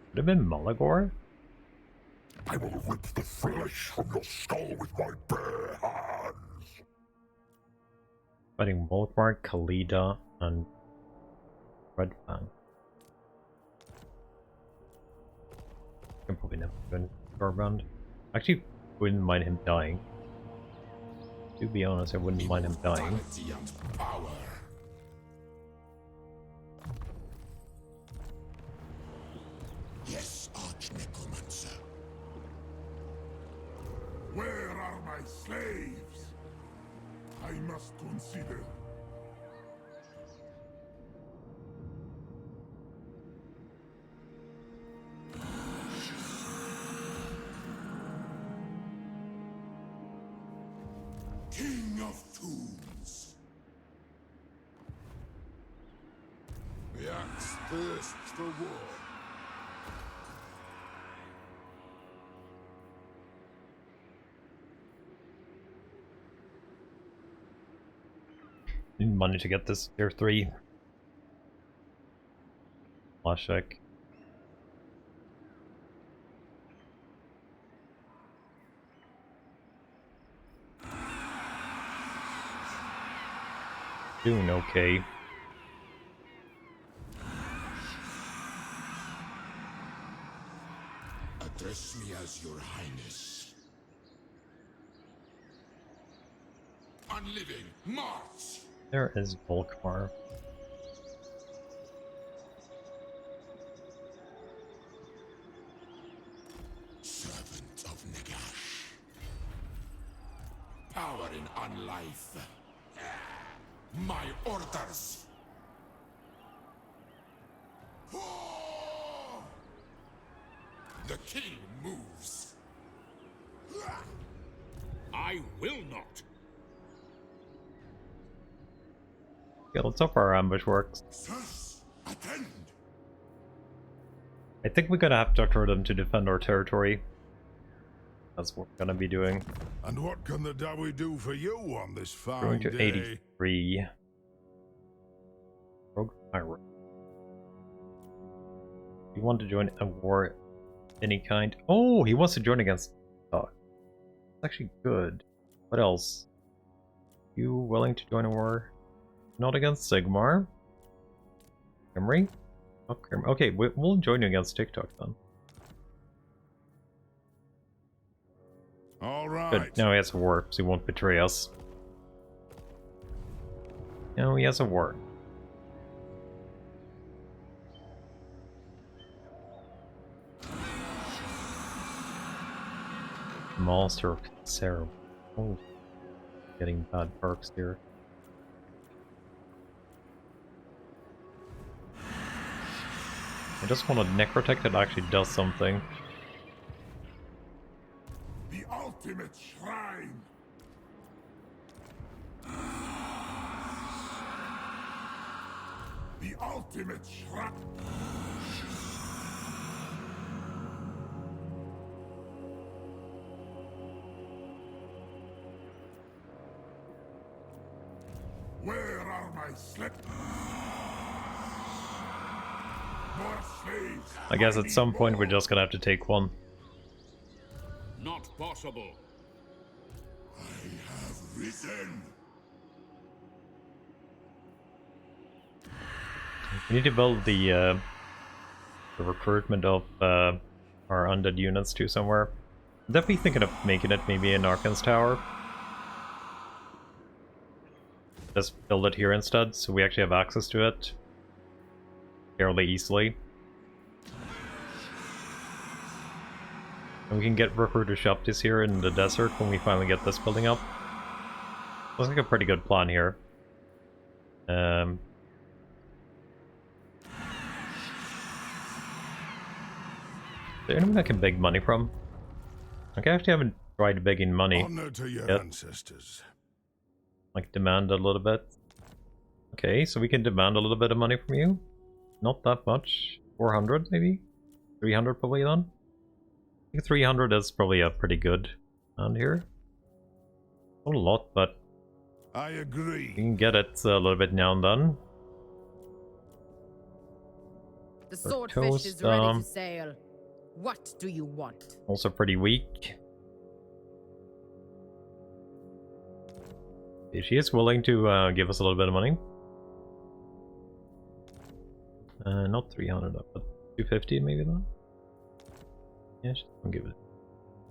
Would have been Mulligor? I will rip the flesh from your skull with my bare hands. Fighting Volkmar, Khalida, and Redfang. Can probably never win Scarbrand. Actually, wouldn't mind him dying. To be honest, I wouldn't mind him dying. Yes, Arch-Necromancer. Where are my slaves? I must consider. King of Tombs. The axe thirsts for war. Need money to get this tier 3. Flash check. Doing okay. Address me as your highness. Unliving, march! There is Volkmar. Servant of Nagash. Power in unlife. My orders. The king moves. I will not. Yeah, let's hope our ambush works. Sirs, attend. I think we're gonna have to doctor them to defend our territory. That's what we're gonna be doing. And what can the Dawi do for you on this fine Going to day? 83. Rogue Pirate. You want to join a war of any kind? Oh, he wants to join against It's actually good. What else? You willing to join a war? Not against Sigmar. Camry? Okay, okay, we'll join you against TikTok then. All right. Good. Now he has a war, so he won't betray us. Now he has a war. Monster of Sarah. Oh, getting bad perks here. I just want a necrotech that actually does something. The ultimate shrine. The ultimate shrine. Where are my slips? More slaves. I guess at some point we're just gonna have to take one. Not possible. I have risen. We need to build the recruitment of our undead units to somewhere. I'm definitely thinking of making it maybe in Arkhan's tower. Just build it here instead, so we actually have access to it fairly easily. And we can get recruiter shopties here in the desert when we finally get this building up. Looks like a pretty good plan here. Is there anyone I can beg money from? Okay, I actually haven't tried begging money. Honor to your yet. ancestors. Like, demand a little bit. Okay, so we can demand a little bit of money from you. Not that much. 400 maybe? 300 probably then? I think 300 is probably a pretty good amount here. Not a lot, but I agree. you can get it a little bit now and then. The For swordfish is toast, ready to sail. What do you want? Also pretty weak. Okay, she is willing to give us a little bit of money. Not 300, but 250 maybe then? Yeah, I'll give it.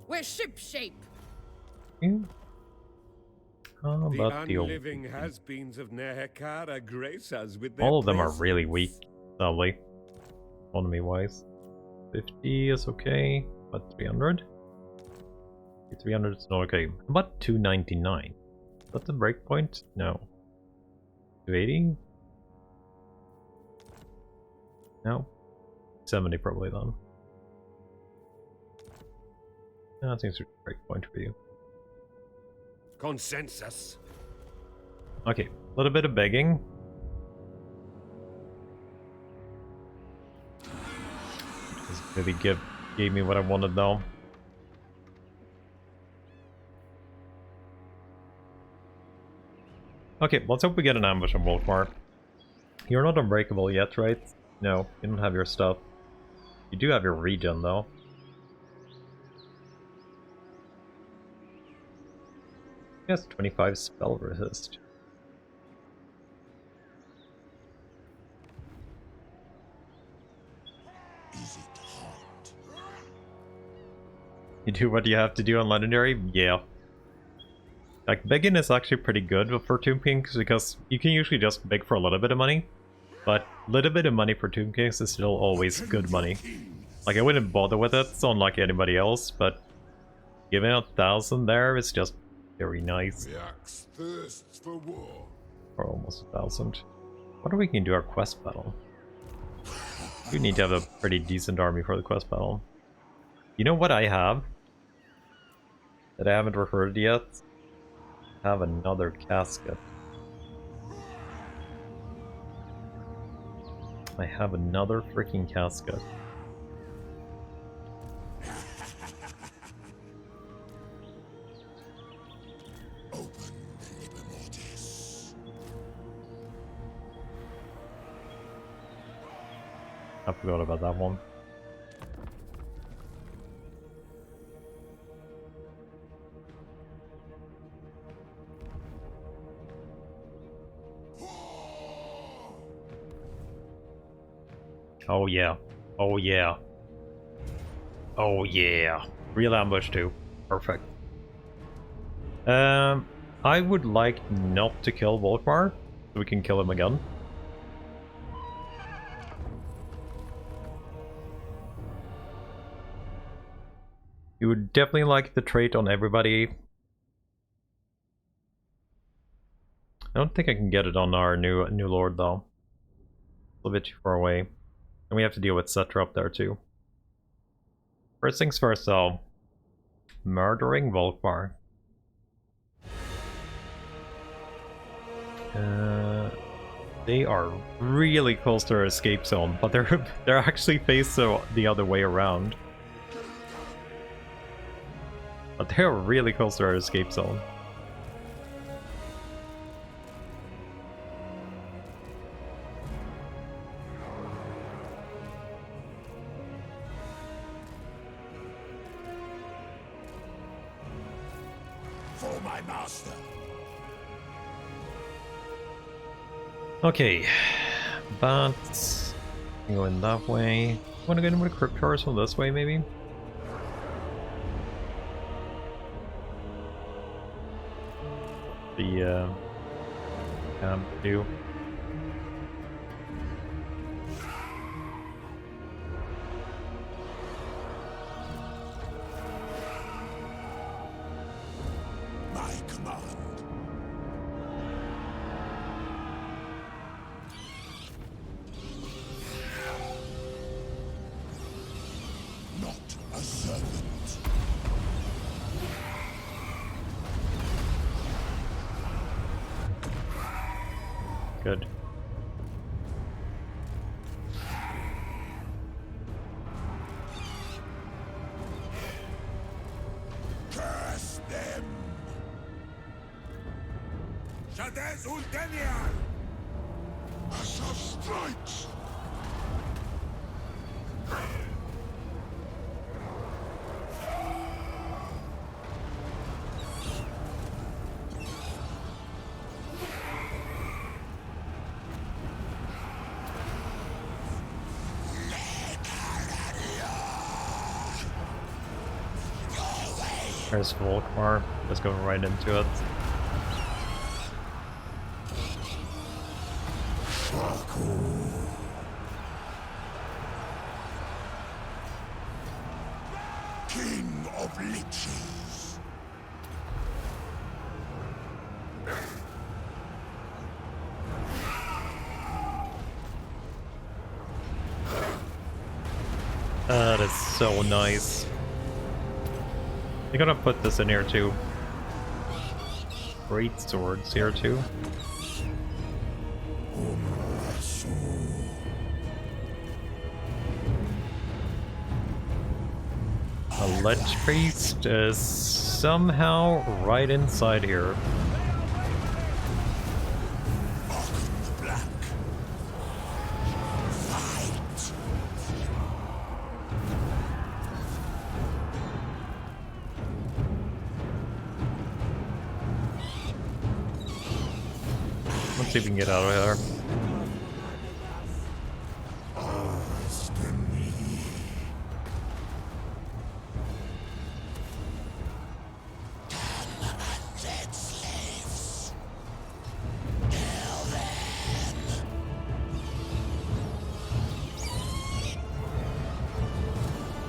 We're shipshape. Yeah. How The about the old... unliving has-beens of Nehekara grace us with their All of them are presence. really weak, sadly. Economy-wise. 50 is okay, but 300? 300 is not okay. How about 299? Is that the breakpoint? No. 280? No. 70 probably then. Yeah, that seems to be a breakpoint for you. Consensus. Okay, a little bit of begging. Just really gave me what I wanted though. Okay, let's hope we get an ambush on Volkmar. You're not unbreakable yet, right? No, you don't have your stuff. You do have your regen though. Yes, 25 spell resist. Is it hot? You do what you have to do on Legendary? Yeah. Like, begging is actually pretty good for Tomb Kings, because you can usually just beg for a little bit of money, but a little bit of money for Tomb Kings is still always good money. Like, I wouldn't bother with it, so unlike anybody else, but giving out 1,000 there is just very nice. The axe thirsts for war. Or almost 1,000. What do we can do our quest battle? We need to have a pretty decent army for the quest battle. You know what I have? That I haven't recruited yet? I have another casket. I have another freaking casket. I forgot about that one. Oh yeah. Oh yeah. Oh yeah. Real ambush too. Perfect. I would like not to kill Volkmar, so we can kill him again. You would definitely like the trait on everybody. I don't think I can get it on our new lord though. A little bit too far away. And we have to deal with Cetra up there too. First things first though. Murdering Volkmar. They are really close to our escape zone, but they're actually faced the other way around. But they're really close to our escape zone. For my master. Okay, but going that way. Want to go into the crypt cars from this way, maybe? The camp do. My command. Not a servant. Good. Curse them! Shades Ultenian! Assault strikes! There's Volkmar. Just going right into it. King of Liches! That is so nice. You're gonna put this in here too. Great swords here too. A ledge priest is somehow right inside here. Arkhan the Black! Fight! Let's see if we can get out of there.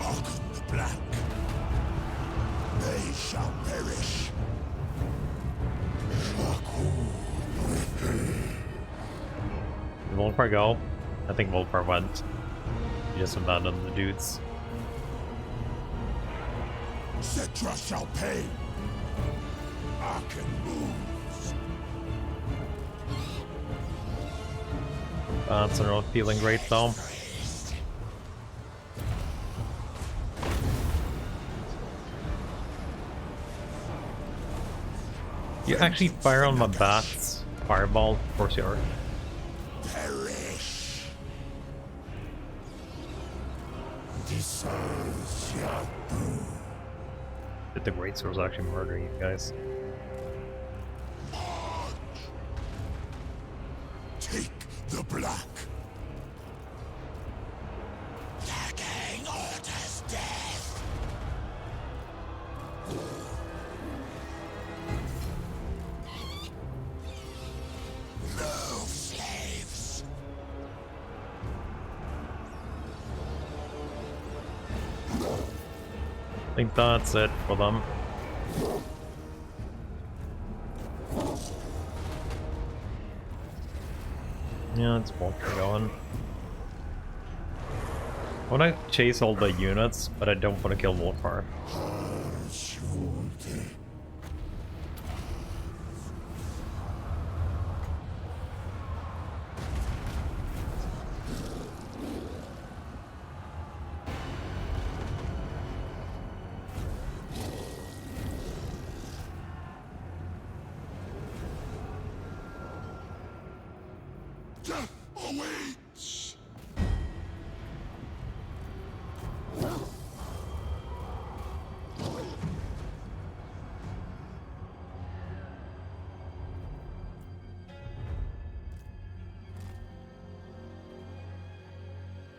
Arkhan the Black! They shall perish! Did Volkmar go? I think Volkmar went. He just abandoned the dudes. Cetra shall pay! Arkhan moves! That's not feeling great though. You actually fire on my bats. Fireball, of course you are. Perish! Did the great swords actually murder you guys? Take the black! think that's it for them. Yeah, it's Volkmar going. I want to chase all the units, but I don't want to kill Volkmar.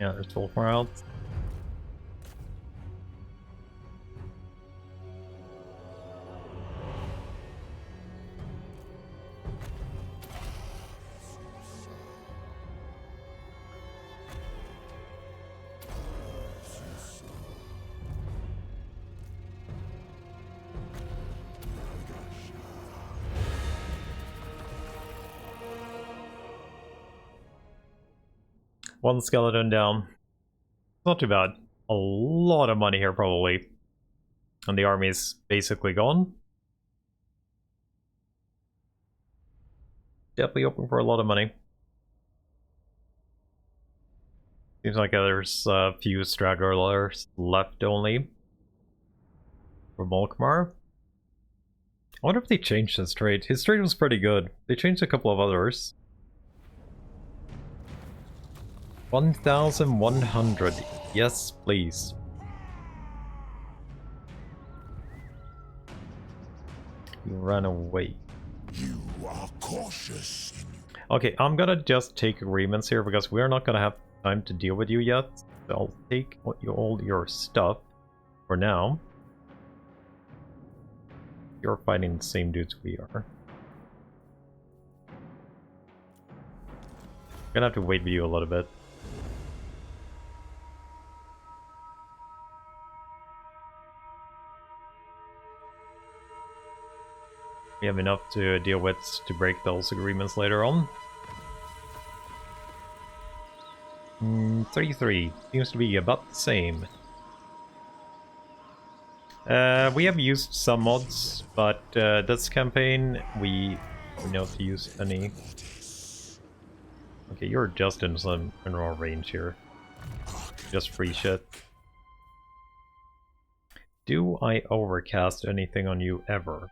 Yeah, there's Volkmar out. One skeleton down. Not too bad. A lot of money here, probably. And the army's basically gone. Definitely open for a lot of money. Seems like there's a few stragglers left only. For Volkmar. I wonder if they changed his trade. His trade was pretty good. They changed a couple of others. 1,100. Yes, please. You ran away. You are cautious. Okay, I'm gonna just take agreements here because we're not gonna have time to deal with you yet. So I'll take all your stuff for now. You're fighting the same dudes we are. I'm gonna have to wait with you a little bit. We have enough to deal with to break those agreements later on. 33 seems to be about the same. We have used some mods, but this campaign we not to use any. Okay, you're just in some general range here. Just free shit. Do I overcast anything on you ever?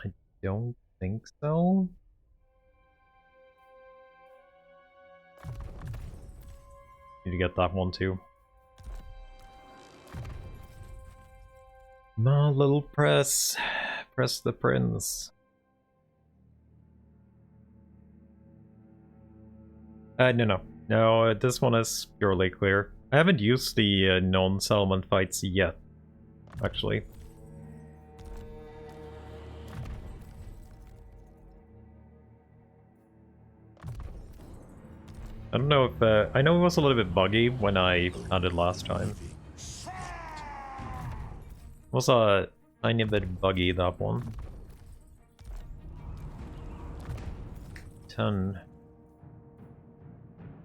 I don't think so. Need to get that one too. My little press. Press the prince. No, this one is purely clear. I haven't used the non-settlement fights yet, actually. I don't know if... I know it was a little bit buggy when I had it last time. It was a tiny bit buggy, that one. 10.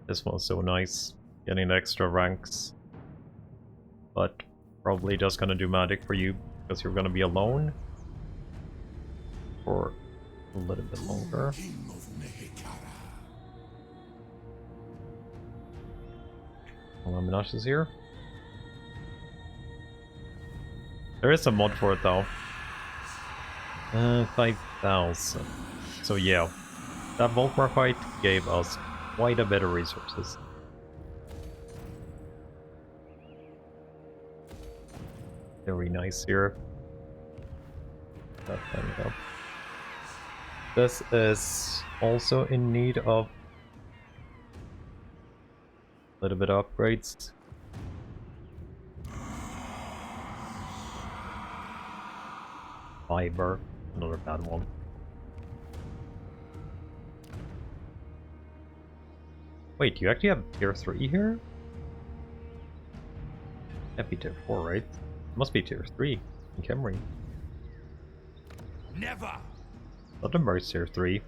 This one's so nice. Getting extra ranks. But probably just gonna do magic for you, because you're gonna be alone. For a little bit longer. Minash is here. There is a mod for it though. 5,000. So yeah, that Volkmar fight gave us quite a bit of resources. Very nice here. That kind of. This is also in need of a little bit of upgrades. Fiber, another bad one. Wait, you actually have tier 3 here? Can't be tier 4, right? Must be tier 3 in Camry. Never! Luttenberg's tier 3.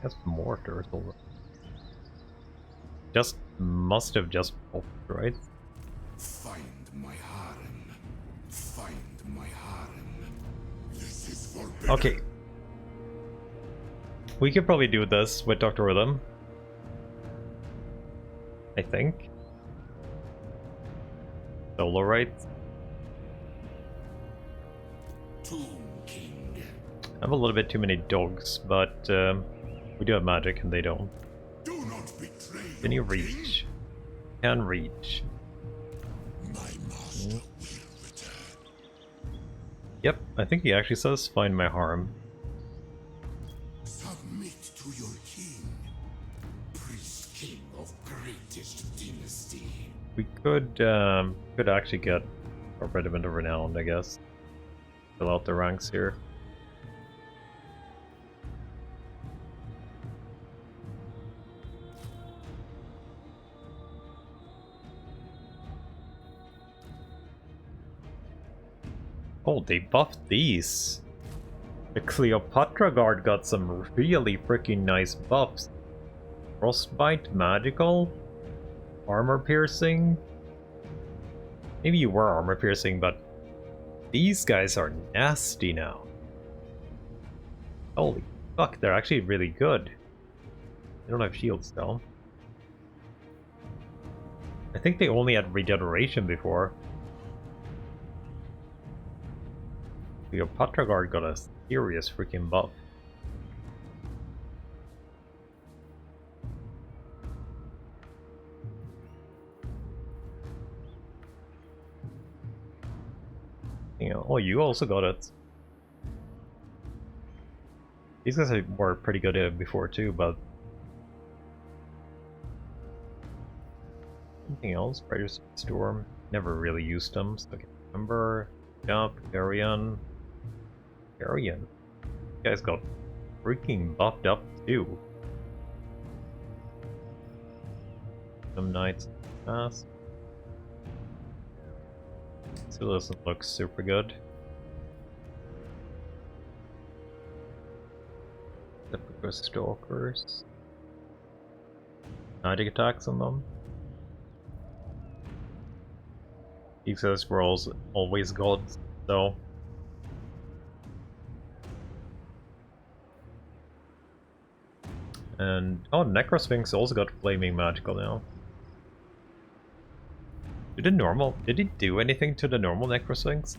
That's mortar. Just must have just popped, right? Find my harem. Find my harem. This is forbidden. Okay. We could probably do this with Dr. Rhythm. I think. Solo, right? Tomb King. I have a little bit too many dogs, but we do have magic and they don't. Do not betray. Can you your king. reach? Can reach. My master will return. Yep, I think he actually says find my harem. Submit to your king. Priest king of greatest dynasty. We could actually get a regiment of renown, I guess. Fill out the ranks here. Oh, they buffed these. The Cleopatra Guard got some really freaking nice buffs. Frostbite, magical, armor piercing. Maybe you were armor piercing, but these guys are nasty now. Holy fuck, they're actually really good. They don't have shields though. I think they only had regeneration before. Cleopatra Guard got a serious freaking buff. You know, oh, you also got it. These guys were pretty good before too, but anything else? Raiders of the Storm. Never really used them, so I can remember. Jump, Carrion. Carrion. You guys got freaking buffed up too. Some knights fast. Still doesn't look super good. Typical stalkers. Magic attacks on them. He says we're always gods, so. And oh, Necrosphinx also got flaming magical now. Did he do anything to the normal Necrosphinx?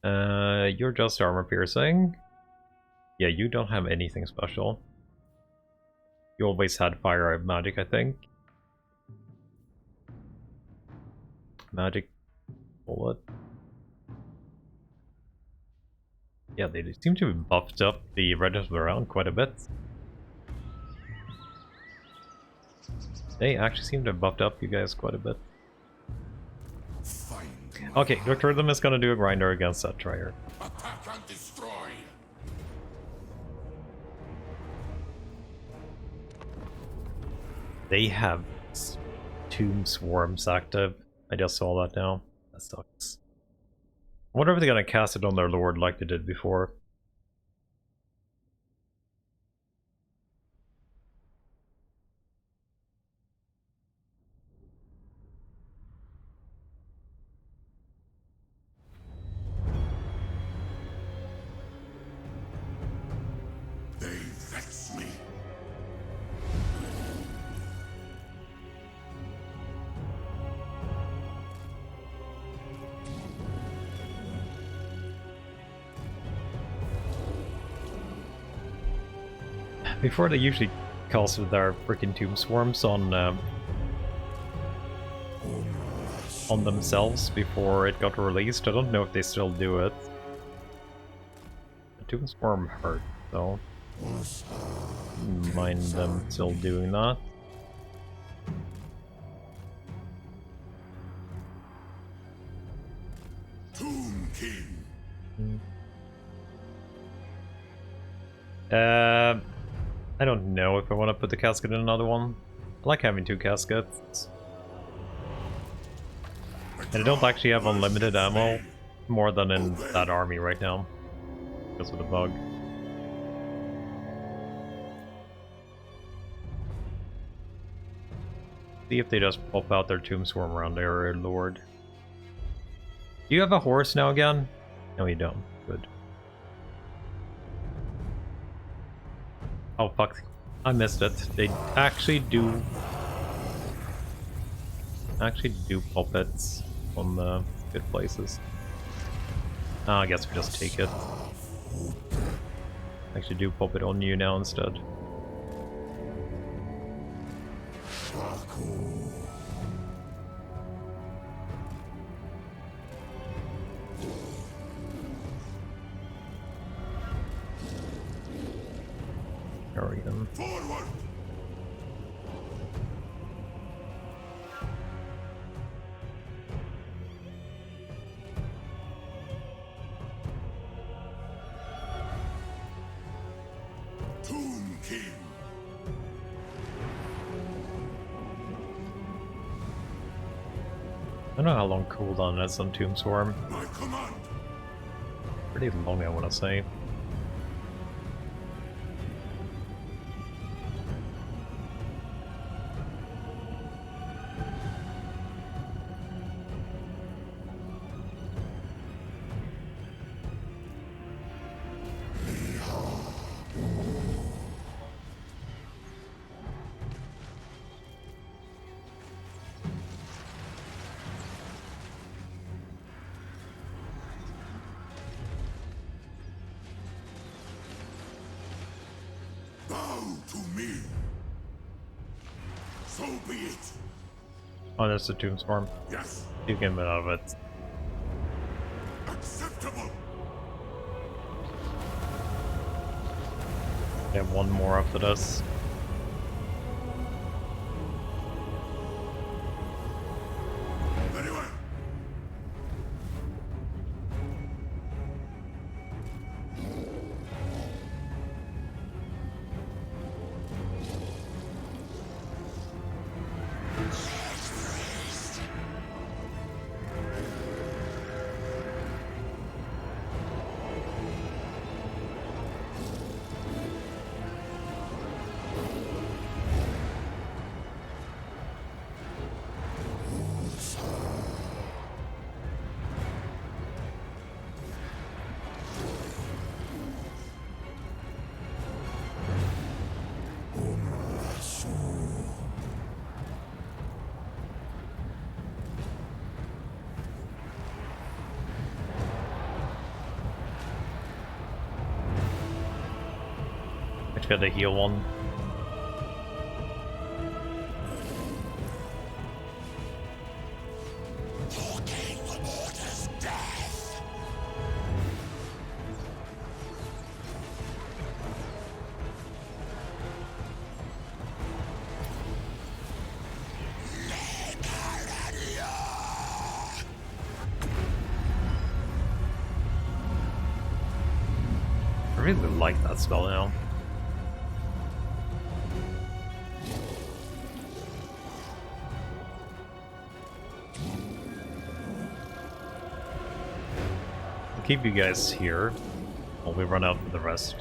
You're just armor piercing. Yeah, you don't have anything special. You always had fire magic, I think. Magic bullet. Yeah, they seem to have buffed up the Regiment around quite a bit. They actually seem to have buffed up you guys quite a bit. Okay, Dr. Rhythm is gonna do a grinder against that Trier. Attack and destroy. They have Tomb Swarms active. I just saw that now. That sucks. I wonder if they're gonna cast it on their lord like they did before. They vex me. Before they usually casted their freaking Tomb Swarms on themselves before it got released. I don't know if they still do it. The Tomb Swarm hurt, so mind them still doing that. Tomb King. I don't know if I want to put the casket in another one. I like having 2 caskets. And I don't actually have unlimited ammo, more than in that army right now, because of the bug. See if they just pop out their tomb swarm around there, Lord. Do you have a horse now again? No, you don't. Good. Oh, fuck. I missed it. They actually do puppets on the good places. I guess we just take it. Actually do pop it on you now instead. Carry them. Forward! Tomb King! I don't know how long cooldown is on Tomb Swarm. My command! Pretty long, I want to say. To me. So be it. Oh, that's the Tomb Swarm. Yes. You can get out of it. Acceptable. I have one more after this. Very well. I got the heal one. I really like that spell now. I'll keep you guys here while we run out for the rest.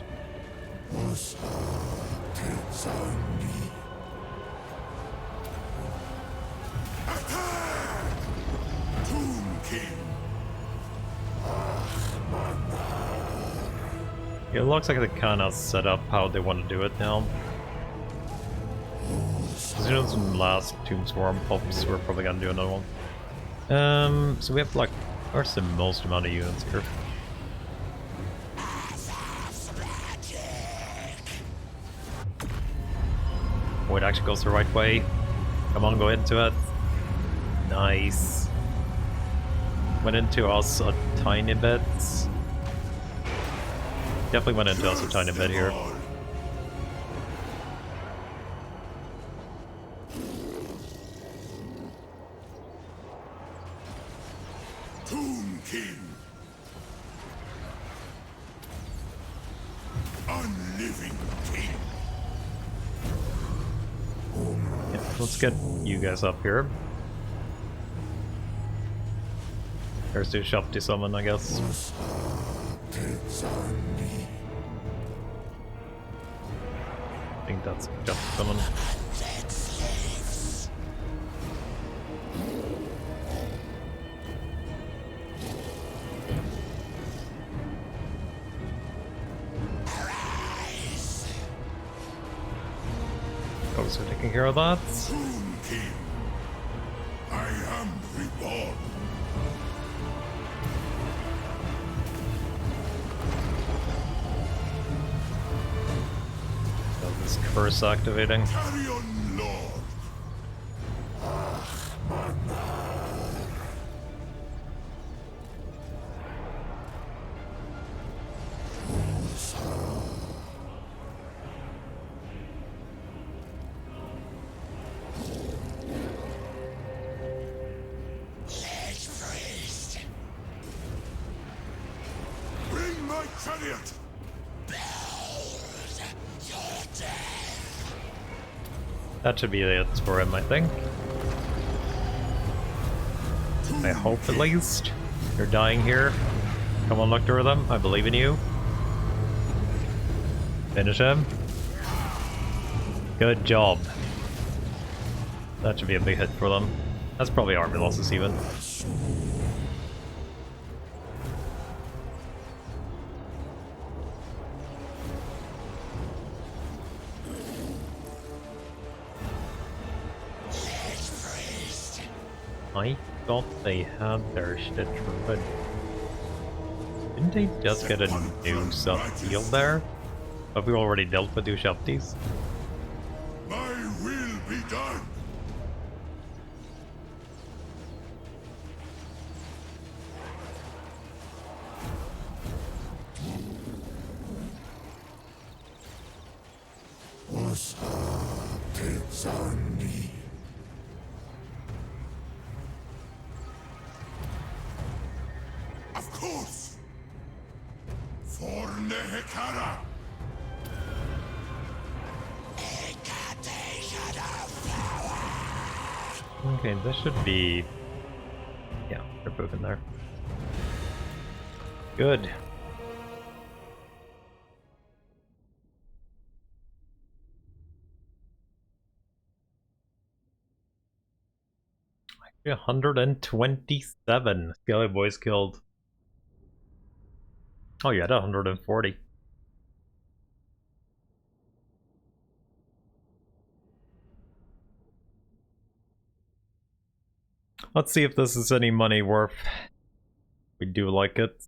Tomb King. Yeah, it looks like they kind of set up how they want to do it now. As you know, some last Tomb Swarm pops, we're probably gonna do another one. So we have like, where's the most amount of units here? Oh, it actually goes the right way. Come on, go into it. Nice. Went into us a tiny bit. Definitely went into us a tiny bit here. Tomb King. Unliving King. Yeah, let's get you guys up here. There's the shop to summon, I guess. I think that's just summon. Oh, so taking care of that. Soon, King. I am reborn. Oh, this curse activating. Carry on, Lord. Bring my chariot. That should be it for him, I think. I hope at least. You're dying here. Come on, look through them. I believe in you. Finish him. Good job. That should be a big hit for them. That's probably army losses even. I thought they had their shit but didn't they just get a new sub-deal there? But we already dealt with two Shopties. My will be done. Of course. For Nehekara. Okay, this should be... yeah, they're moving there. Good. Actually, 127 Skelly Boys killed. Oh, you had 140. Let's see if this is any money worth. We do like it.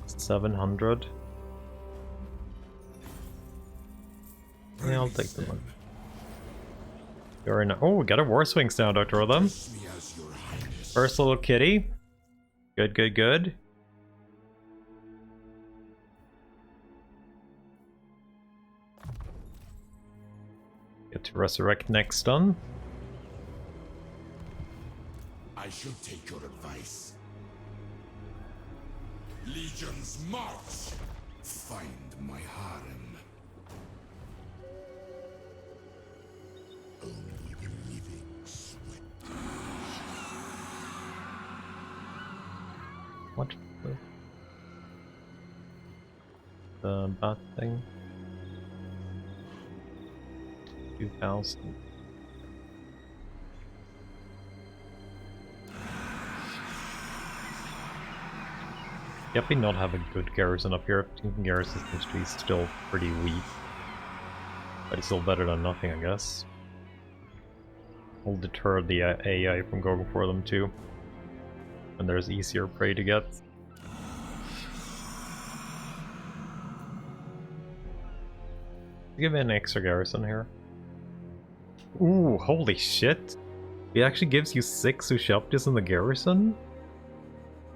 $700. Yeah, I'll take the money. You're in. Oh, we got a War Swings now, Dr. Rhythm. First little kitty. Good, good, good. Get to resurrect next stun. I should take your advice. Legions march. Find my harem. Only the living sweat. What? The bat thing? 2000. Yep, we not have a good garrison up here. I think garrison seems to be still pretty weak. But it's still better than nothing, I guess. We'll deter the AI from going for them too. And there's easier prey to get. Give me an extra garrison here. Ooh, holy shit! It actually gives you 6 Ushaptis in the garrison?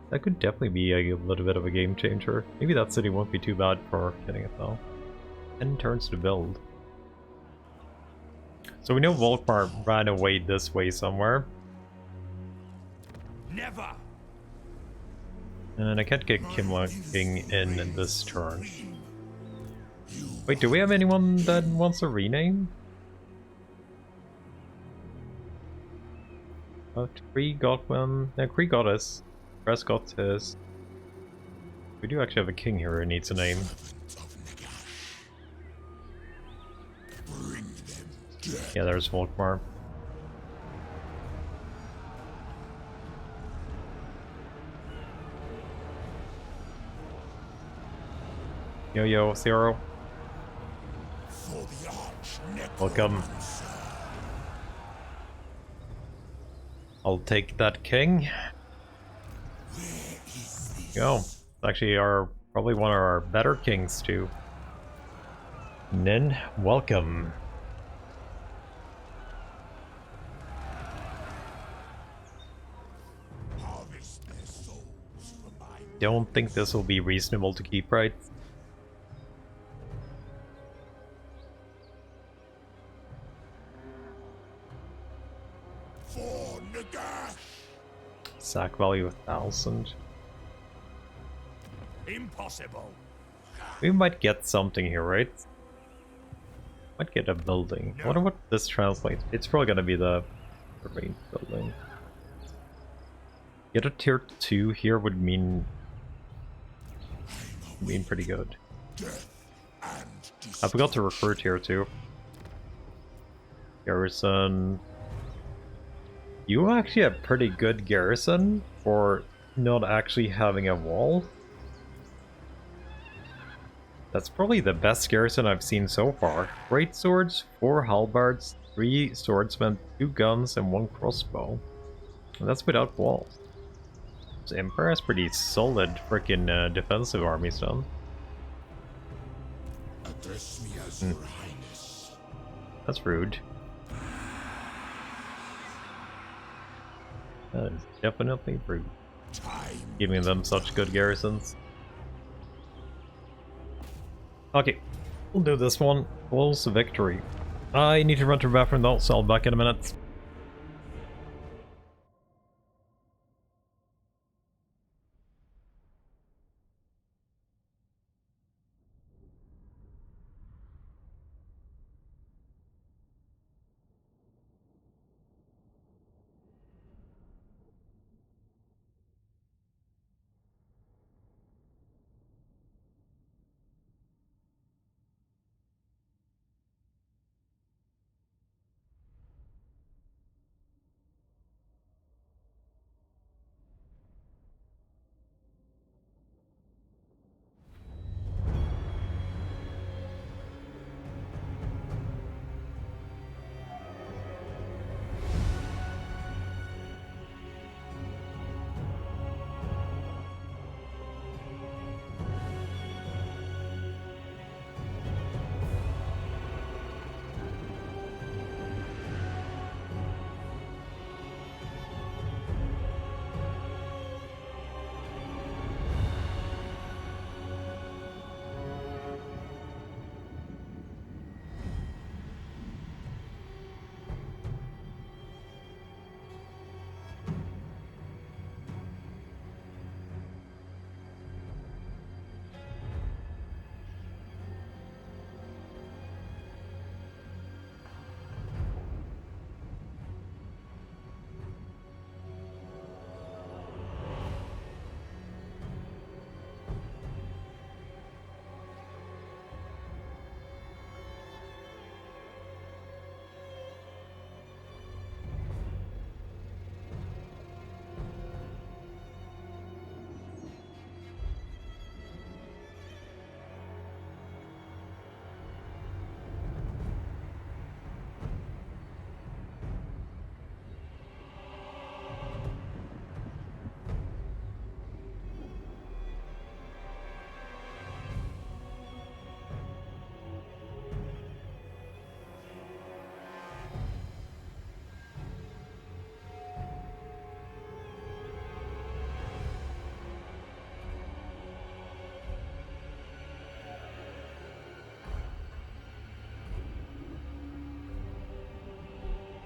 That could definitely be a little bit of a game changer. Maybe that city won't be too bad for getting it though. 10 turns to build. So we know Volkmar ran away this way somewhere. Never. And I can't get Kimla King in this turn. Wait, do we have anyone that wants a rename? Kree got one. No, Kree got us. Press got his. We do actually have a king here who needs a name. Yeah, there's Volkmar. Yo, Zero. Welcome. I'll take that king. Go. It's actually probably one of our better kings too. Nin, welcome. Don't think this will be reasonable to keep, right? Sack value 1,000. Impossible. We might get something here, right? Might get a building. I wonder what this translates. It's probably gonna be the main building. Get a tier 2 here would mean pretty good. I forgot to recruit tier 2. Garrison. You actually have pretty good garrison for not actually having a wall. That's probably the best garrison I've seen so far. Great swords, 4 halberds, 3 swordsmen, 2 guns, and 1 crossbow. And that's without walls. So Empire has pretty solid freaking defensive armies done. Address me as Your Highness. That's rude. That is definitely rude. Giving them such good garrisons. Okay, we'll do this one. Close victory. I need to run to the bathroom though, so I'll be back in a minute.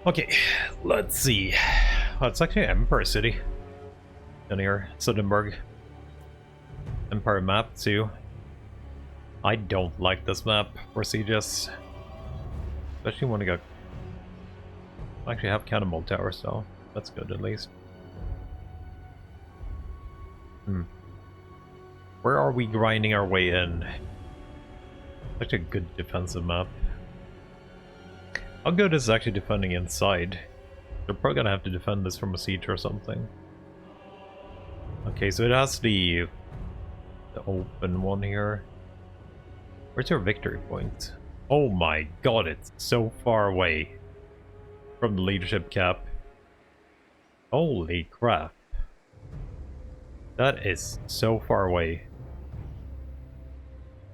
Okay, let's see. Oh, it's actually Empire City. Down here, Suddenburg. Empire map too. I don't like this map for sieges. Especially when I got... I actually have cannonball towers, so that's good at least. Where are we grinding our way in? Such a good defensive map. How good is actually defending inside? They're probably gonna have to defend this from a siege or something. Okay, so it has the open one here. Where's your victory point? Oh my god, it's so far away from the leadership cap. Holy crap. That is so far away.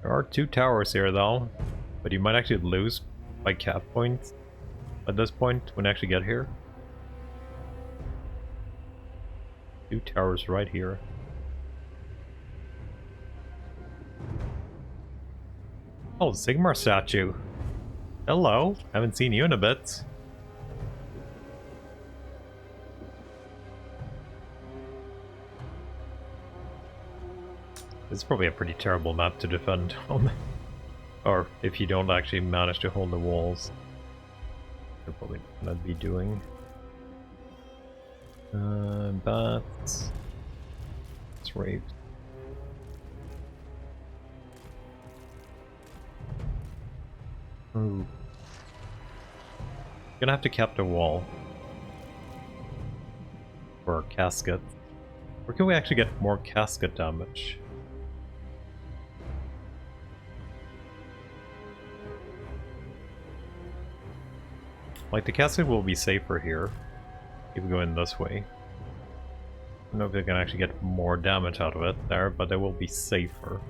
There are 2 towers here though, but you might actually lose by cap points at this point when you actually get here. 2 towers right here. Oh, Sigmar statue. Hello, haven't seen you in a bit. This is probably a pretty terrible map to defend on. Or if you don't actually manage to hold the walls. You're probably gonna be doing. Bats. It's raped. Ooh. Gonna have to cap the wall. For casket. Or can we actually get more casket damage? Like, the casket will be safer here if we go in this way. I don't know if they can actually get more damage out of it there, but they will be safer.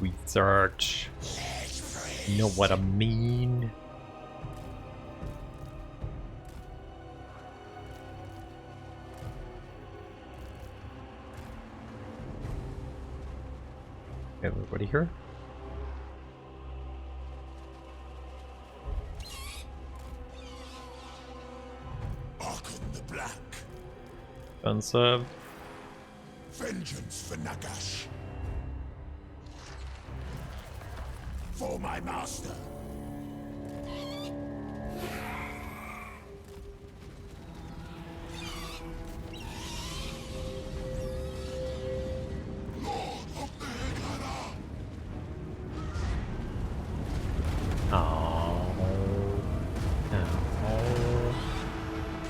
We search. You know what I mean? Everybody here? Arkhan the Black. Defensive. Vengeance for Nagash. For my master.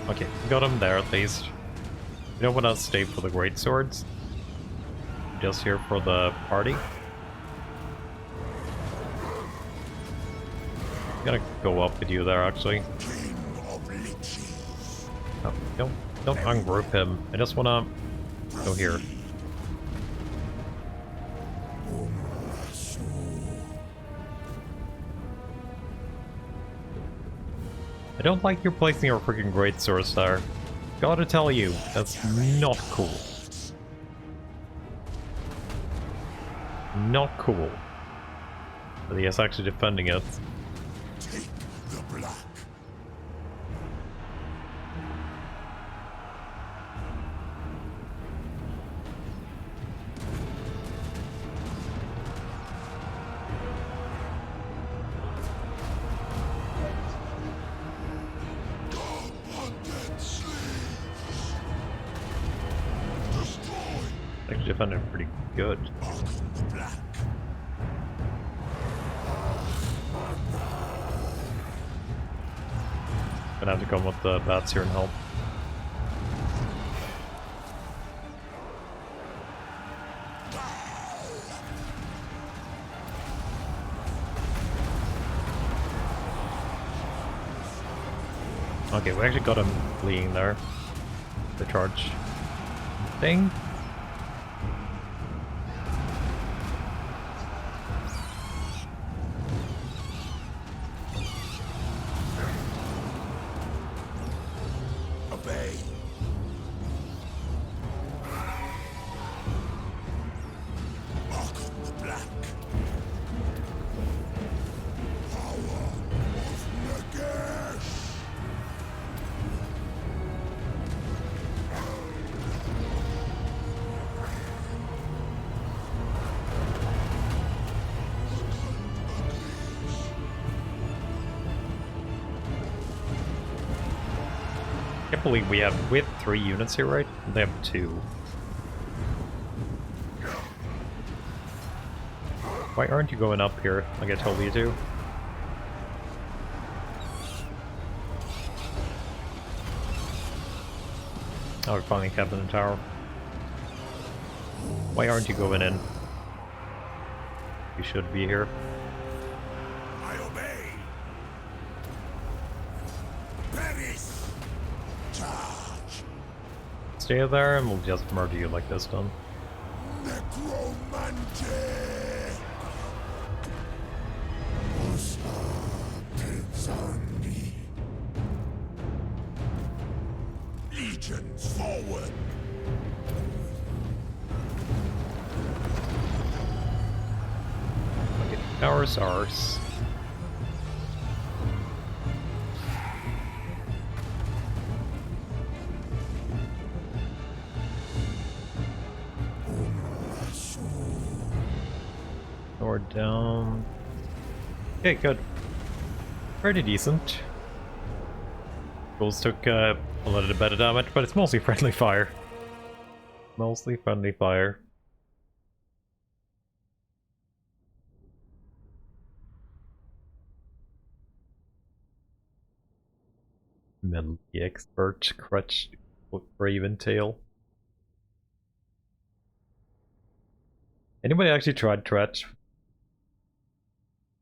Okay, got him there at least. You don't want to stay for the great swords. Just here for the party. I'm gonna go up with you there actually. Oh, don't ungroup him. I just wanna go here. I don't like your placing your freaking great swords there. Gotta tell you, that's not cool. Not cool. But he is actually defending it. Take the black. Actually defending pretty good. Arkhan the Black. Gonna have to come with the bats here and help. Okay, we actually got him fleeing there. The charge thing. Obey. Arkhan the Black. Power of Nagash. can't believe we have 3 units here, right? They have 2. Why aren't you going up here like I told you to? Oh, we're finally capped in the tower. Why aren't you going in? You should be here. I obey. Paris. Charge. Stay there and we'll just murder you like this done. Necromante. Legions forward. Okay, tower's ours. Or down. Okay, good. Pretty decent. Bulls took a little bit of damage, but it's mostly friendly fire. Mostly friendly fire. Metal the expert, crutch, Raven tail. Anybody actually tried Tretch?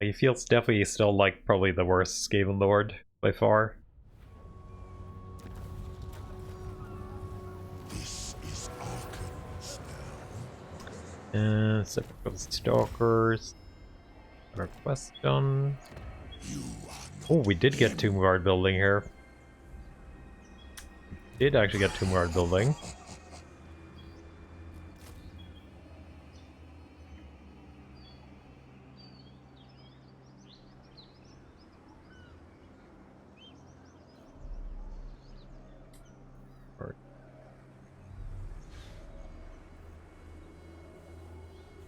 He feels definitely still like probably the worst Skaven Lord by far. This is Arkhan's now. Sepulchral Stalkers. Our quest done. Oh, we did get Tomb Guard building here. We did actually get Tomb Guard building.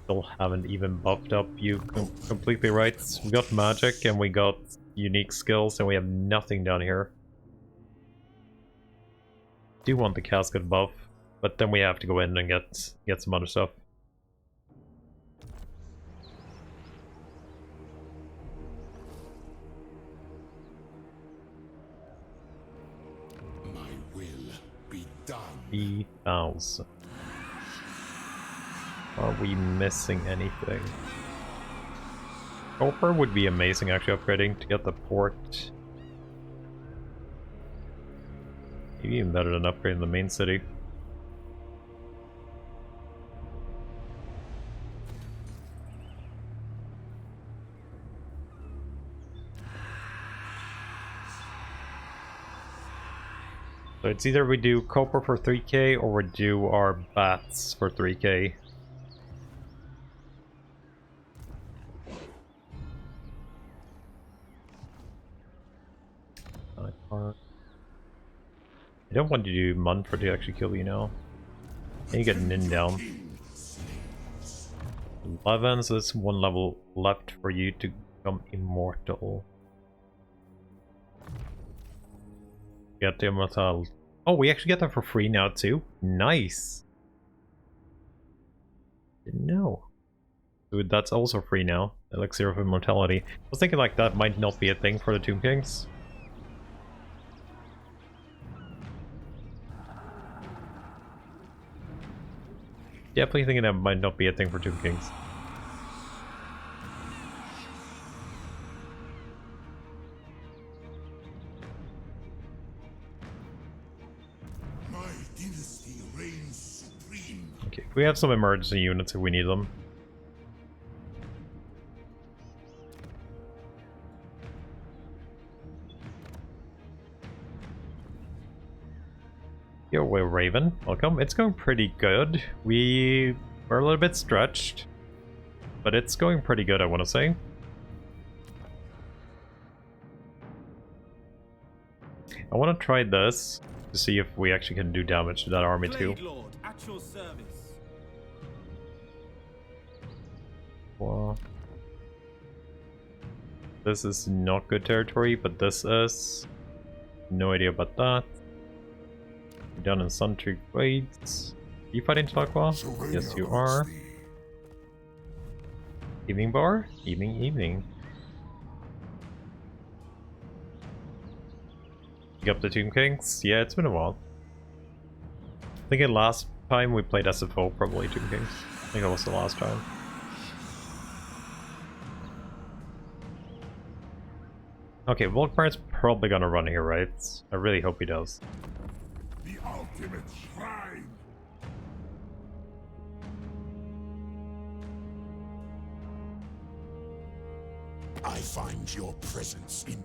Still haven't even buffed up you completely right. We got magic and we got unique skills and we have nothing down here. Do want the casket buff, but then we have to go in and get some other stuff. My will be done. 3,000. Are we missing anything? Copper would be amazing actually upgrading to get the port. Maybe even better than upgrading the main city. So it's either we do copper for 3k or we do our bats for 3k. I don't want to do Manfred to actually kill you now. And you get Nin down. 11, so there's 1 level left for you to become immortal. Get the immortal. Oh, we actually get that for free now too? Nice! Didn't know. So that's also free now. Elixir of Immortality. I was thinking like that might not be a thing for the Tomb Kings. Definitely thinking that might not be a thing for Tomb Kings. My dynasty reigns supreme. Okay, we have some emergency units if we need them. Yo, we're Raven. Welcome. It's going pretty good. We were a little bit stretched, but it's going pretty good, I want to say. I want to try this to see if we actually can do damage to that army too. Lord, at your service. Well, this is not good territory, but this is. No idea about that. Done in Suntree Waits. Are you fighting Takwa? Yes, you are. Evening bar? Evening. You up the Tomb Kings? Yeah, it's been a while. I think the last time we played SFO, probably Tomb Kings. I think that was the last time. Okay, Volkmar's probably gonna run here, right? I really hope he does. The ultimate shrine. I find your presence in...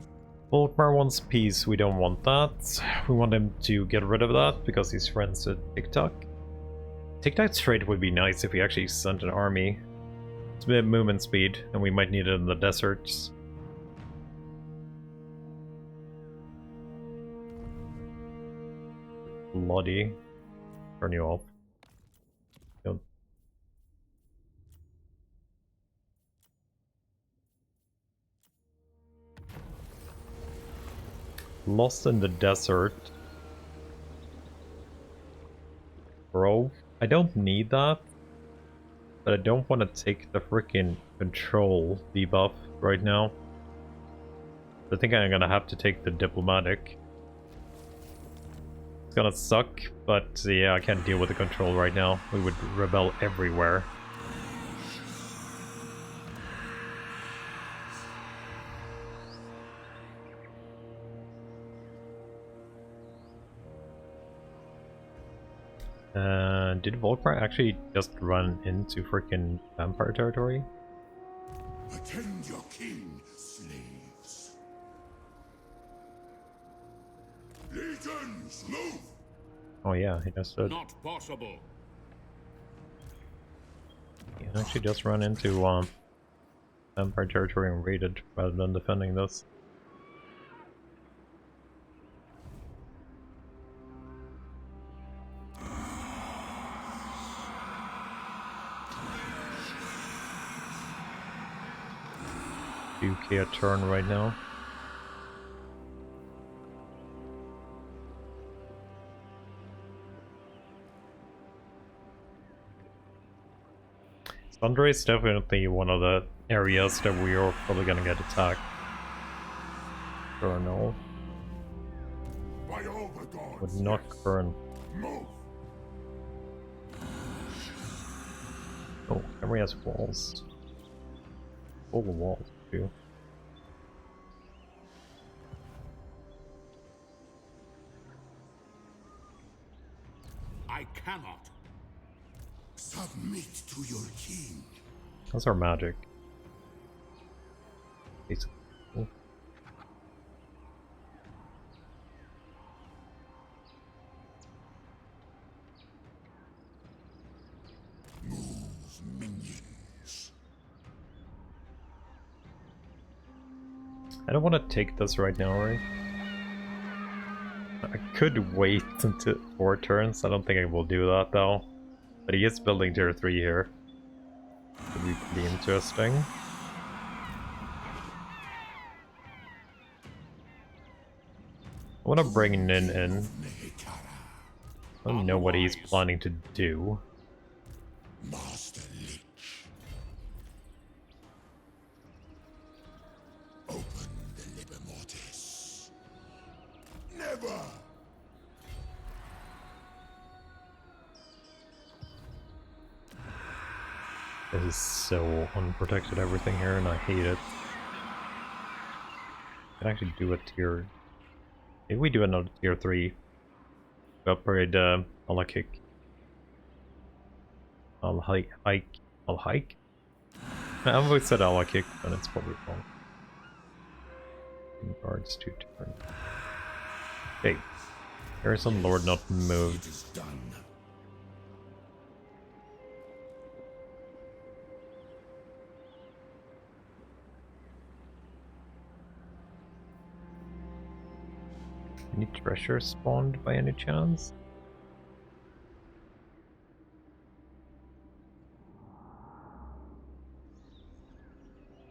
Volkmar wants peace, we don't want that. We want him to get rid of that because he's friends with TikTok. TikTok's trade would be nice if we actually sent an army. It's a bit of movement speed, and we might need it in the deserts. Bloody. Turn you off. Don't. Lost in the desert. Bro, I don't need that. But I don't want to take the freaking control debuff right now. I think I'm gonna have to take the diplomatic. It's gonna suck, but yeah, I can't deal with the control right now. We would rebel everywhere. Did Volkmar actually just run into freaking vampire territory? Attend your king, slaves. Legions, move! Oh yeah, he just did. Not possible. He actually just run into vampire territory and raided rather than defending this. UK a turn right now. Sundre is definitely one of the areas that we are probably gonna get attacked. Colonel. By all the gods, Would not current. move! Oh, Emery has walls. All the walls, too. I cannot. Submit to your king. That's our magic. Basically. Cool. Move, minions. I don't want to take this right now, right? I could wait until 4 turns. I don't think I will do that though. But he is building tier 3 here. Could be pretty interesting. I want to bring Nin in. I don't know what he's planning to do. Master Lich. Open the Liber Mortis. Never! This is so unprotected everything here and I hate it. I can actually do a tier... Maybe we do another tier 3. Upgrade I'll kick. I'll hike. I'll hike? I've always said I'll kick, but it's probably wrong. In regards to turn. Okay. Garrison Lord not moved. It is done. Any treasure spawned by any chance?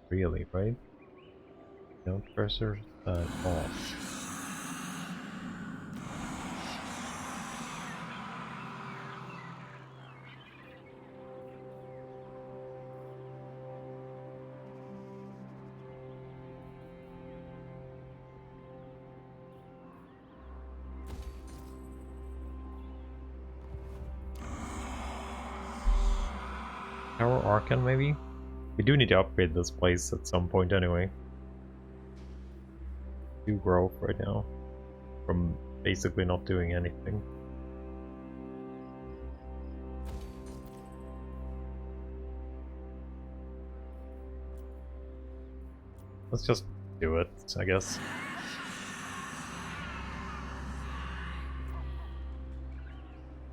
Really, right? No treasures at all. Tower Arkhan, maybe? We do need to upgrade this place at some point anyway. 2 growth right now. From basically not doing anything. Let's just do it, I guess.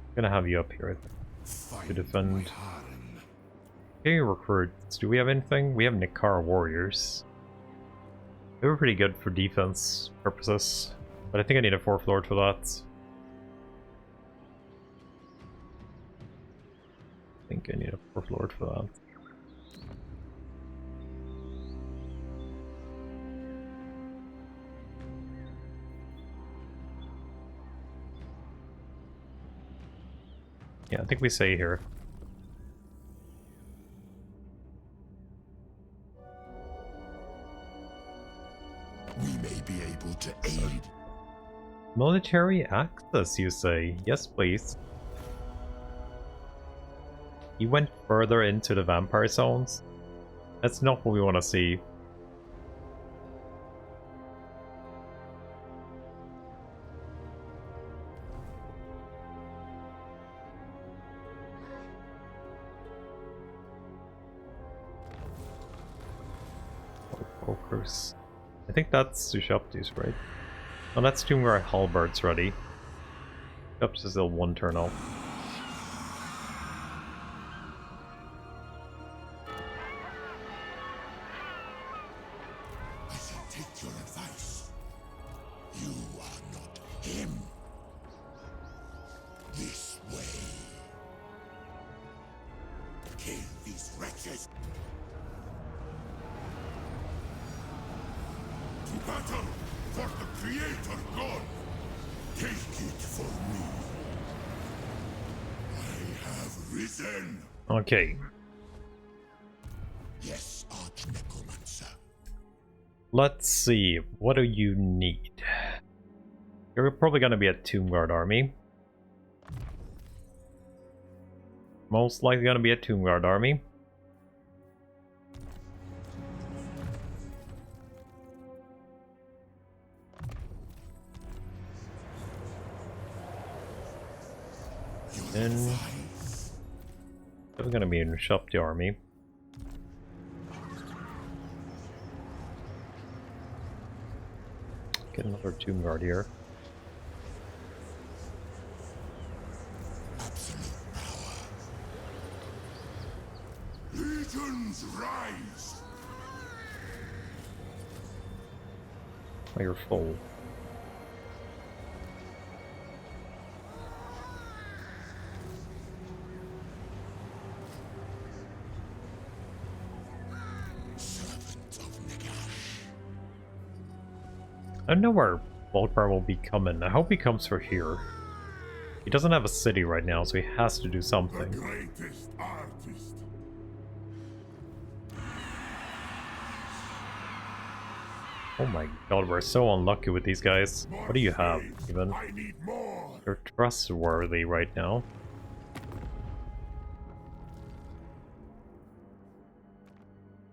I'm gonna have you up here, I think, to defend. Okay, recruits. Do we have anything? We have Nikara warriors. They were pretty good for defense purposes, but I think I need a 4th lord for that. I think I need a 4th lord for that. Yeah, I think we say here. We may be able to aid. Military access, you say? Yes, please. You went further into the vampire zones? That's not what we want to see. Focus. I think that's Ushapti's, right? Oh, that's Toomgar Halberds ready. Ushapti's is still 1 turn off. I shall take your advice. You are not him. This way. Kill these wretches. To battle for the Creator God. Take it for me. I have risen. Okay. Yes, Arch Necromancer. Let's see. What do you need? You're probably going to be a Toomguard army. Most likely going to be a Toomguard army. Then we're going to be in Ushapti army. Get another Toomguard here. Absolute power. Legions rise. Oh, you're full. I don't know where Volkmar will be coming. I hope he comes for here. He doesn't have a city right now, so he has to do The something. greatest artist. Oh my god, we're so unlucky with these guys. What do you have, even? I need more. You're trustworthy right now.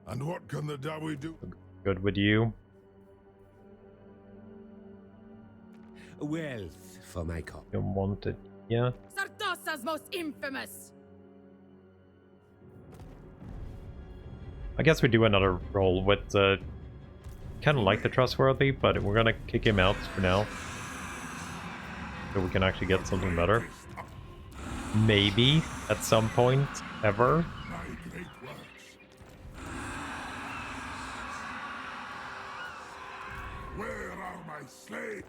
And what can the Dawi do? Good with you. Wealth for my cop. Don't want it. Yeah. Sardasa's most infamous! I guess we do another roll with kind of like the trustworthy, but we're gonna kick him out for now. So we can actually get something better. Maybe at some point ever. My great works. Where are my slaves?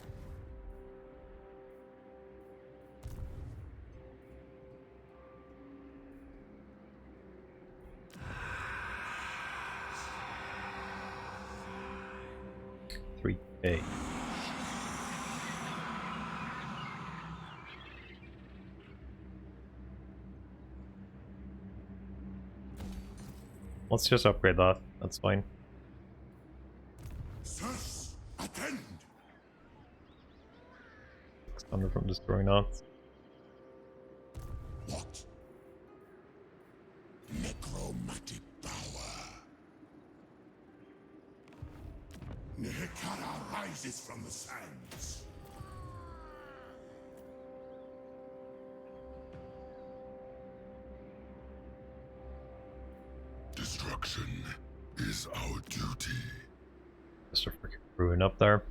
Hey. Let's just upgrade that. That's fine. Sirs, attend. 600 from destroying that. What? Necro Nehekara rises from the sands. Destruction is our duty. Just a freaking ruin up there.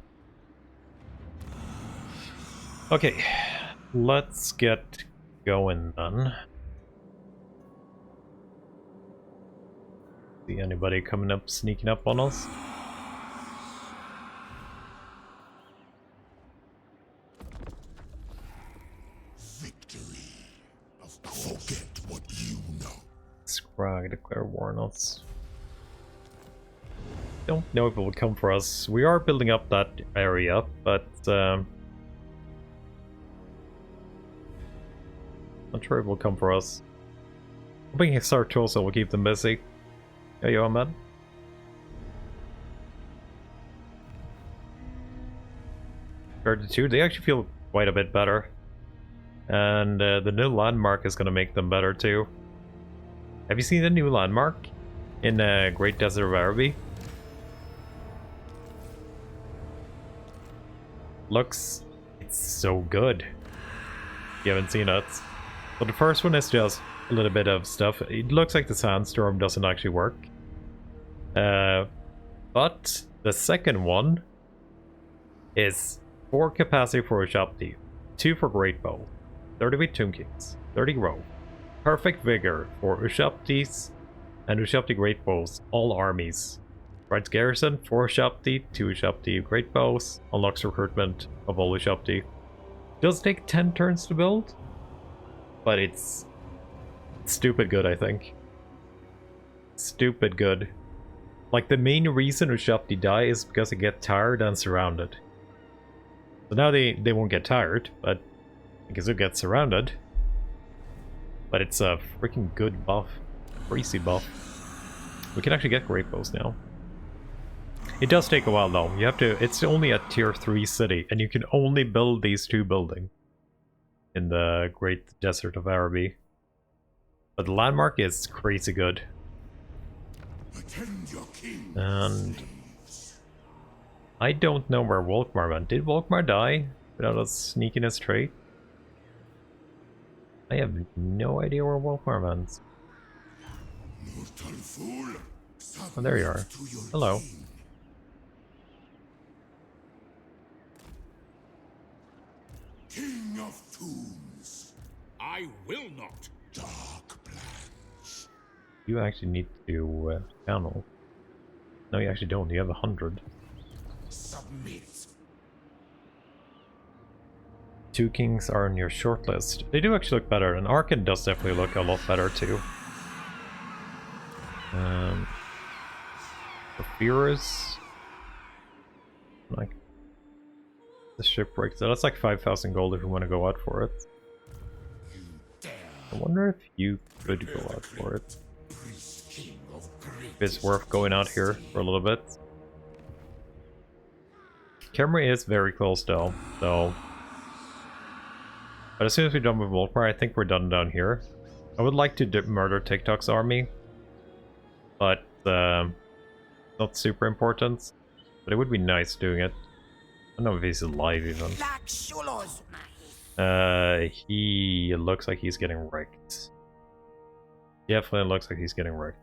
Okay, let's get going then. See anybody coming up, sneaking up on us? Victory. Forget what you know. Scrag, declare war on us. Don't know if it will come for us. We are building up that area, but not sure if it will come for us. Hoping Sartosa will keep them busy. Yeah, you on, man? They actually feel quite a bit better. And the new landmark is going to make them better too. Have you seen the new landmark in Great Desert of Araby? Looks, it's so good. You haven't seen it. But the first one is just a little bit of stuff. It looks like the sandstorm doesn't actually work. But the second one is 4 capacity for Ushapti, 2 for Great Bow, 30 with Tomb Kings, 30 row, perfect vigor for Ushaptis and Ushapti Great Bows, all armies. Right, garrison, 4 Ushapti, 2 Ushapti Great Bows, unlocks recruitment of all Ushapti. Does take 10 turns to build, but it's stupid good, I think. Stupid good. Like, the main reason Ushapti die is because they get tired and surrounded. So now they won't get tired, but because they get surrounded. But it's a freaking good buff. Crazy buff. We can actually get Great Bows now. It does take a while though. You have to, it's only a tier 3 city, and you can only build these 2 buildings in the Great Desert of Araby. But the landmark is crazy good. And I don't know where Volkmar went. Did Volkmar die without us sneaking his trait? I have no idea where Volkmar went. Oh, there you are. Hello. King of Tombs. I will not. Dark plans. You actually need to channel. No, you actually don't. You have 100. Submit. 2 kings are on your shortlist. They do actually look better, and Arkhan does definitely look a lot better too. Porphyros, like the shipwreck. So that's like 5,000 gold if you want to go out for it. I wonder if you could go out for it. If it's worth going out here for a little bit. Camry is very close though, so. But as soon as we're done with Volkmar, I think we're done down here. I would like to murder TikTok's army, but not super important. But it would be nice doing it. I don't know if he's alive even. He looks like he's getting wrecked. Definitely looks like he's getting wrecked.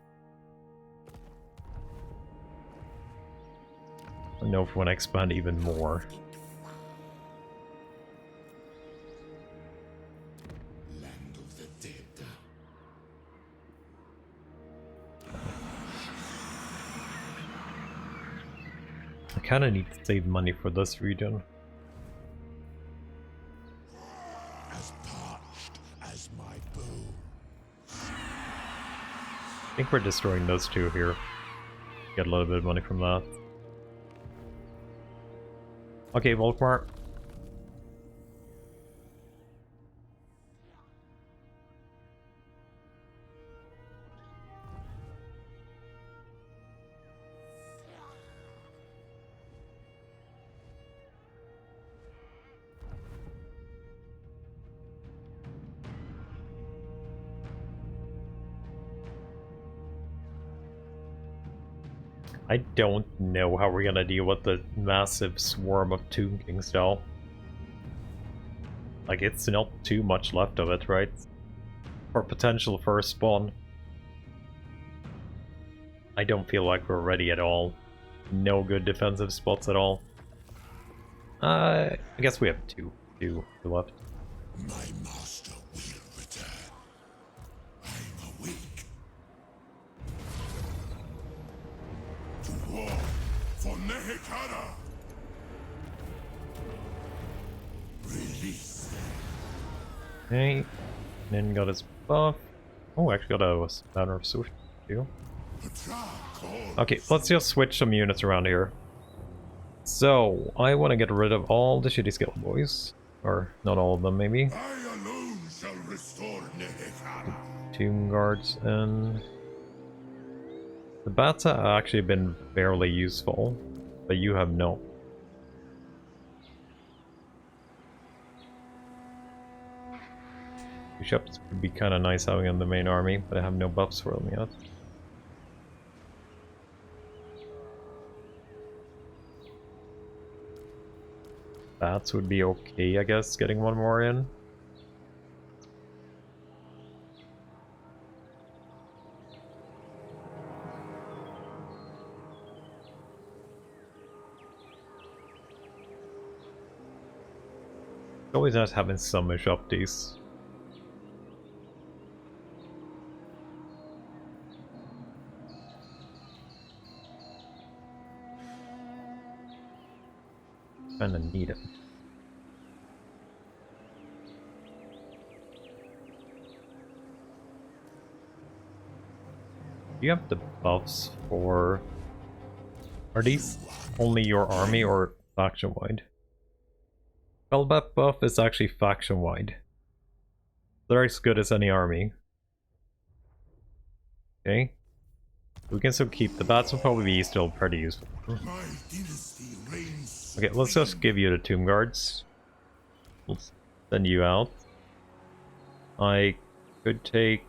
I don't know if we want to expand even more. Land of the dead. I kind of need to save money for this region. As parched as my bone. I think we're destroying those 2 here. Get a little bit of money from that. Okay, Volkmar. I don't know how we're gonna deal with the massive swarm of Tomb Kings though. Like, it's not too much left of it, right? For potential first spawn. I don't feel like we're ready at all. No good defensive spots at all. I guess we have two left. My master will return. I'm awake. To war for Nehekara. Release them. Okay, then got his buff. Oh, actually got a banner of sushi too. Okay, let's just switch some units around here. So, I want to get rid of all the shitty skill boys. Or, not all of them, maybe. I alone shall restore Nehekara. Tomb guards and... The bats have actually been fairly useful, but you have no. Bishops would be kind of nice having in the main army, but I have no buffs for them yet. Bats would be okay, I guess, getting one more in. It's always nice having some updates. Kinda need it. Do you have the buffs for... Are these only your army or faction-wide? Spellbat buff is actually faction-wide. They're as good as any army. Okay. We can still keep the bats, will probably be still pretty useful. Okay, let's just give you the Tomb Guards. Let's send you out. I could take...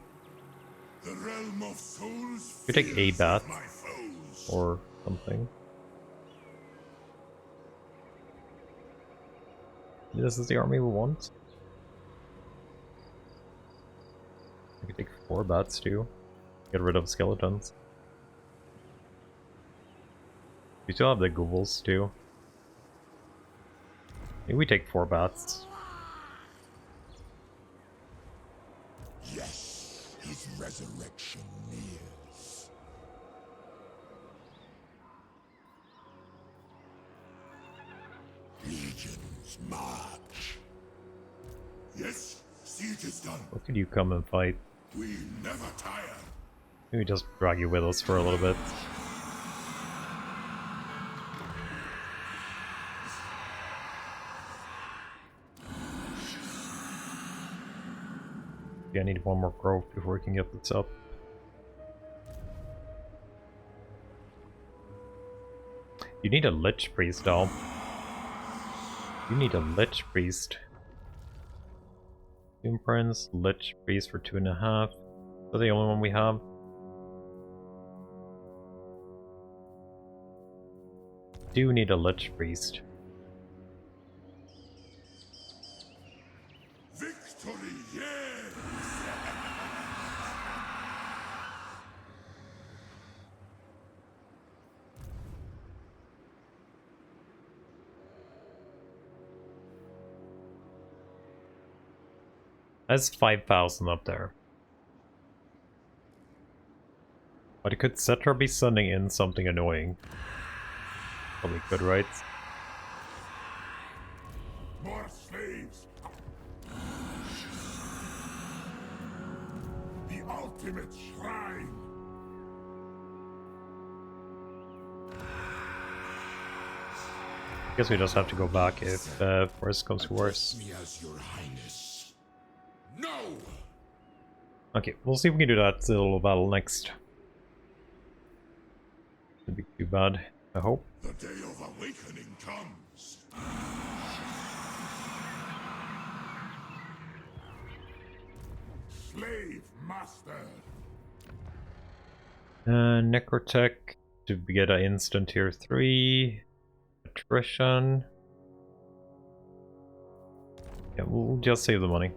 Could take a bat. Or something. This is the army we want. I could take 4 bats too. Get rid of skeletons. We still have the ghouls too. Maybe we take 4 bats. Yes, his resurrection nears. Legions march. Yes, siege is done. Where could you come and fight? We never tire. Maybe just drag you with us for a little bit. Yeah, I need one more growth before we can get this up. You need a Lich Priest, though. You need a Lich Priest. Doom Prince, Lich Priest for 2.5. That's the only one we have. Do need a Lich Priest. Victory, yes! That's 5,000 up there. But it could Cetra be sending in something annoying? Probably could, right? More slaves! The ultimate shrine! Guess we just have to go back if worse comes to worse. Me as your highness. No! Okay, we'll see if we can do that little battle next. Shouldn't be too bad, I hope. The day of awakening comes. Slave master. Necrotech to get an instant tier 3. Attrition. Yeah, we'll just save the money.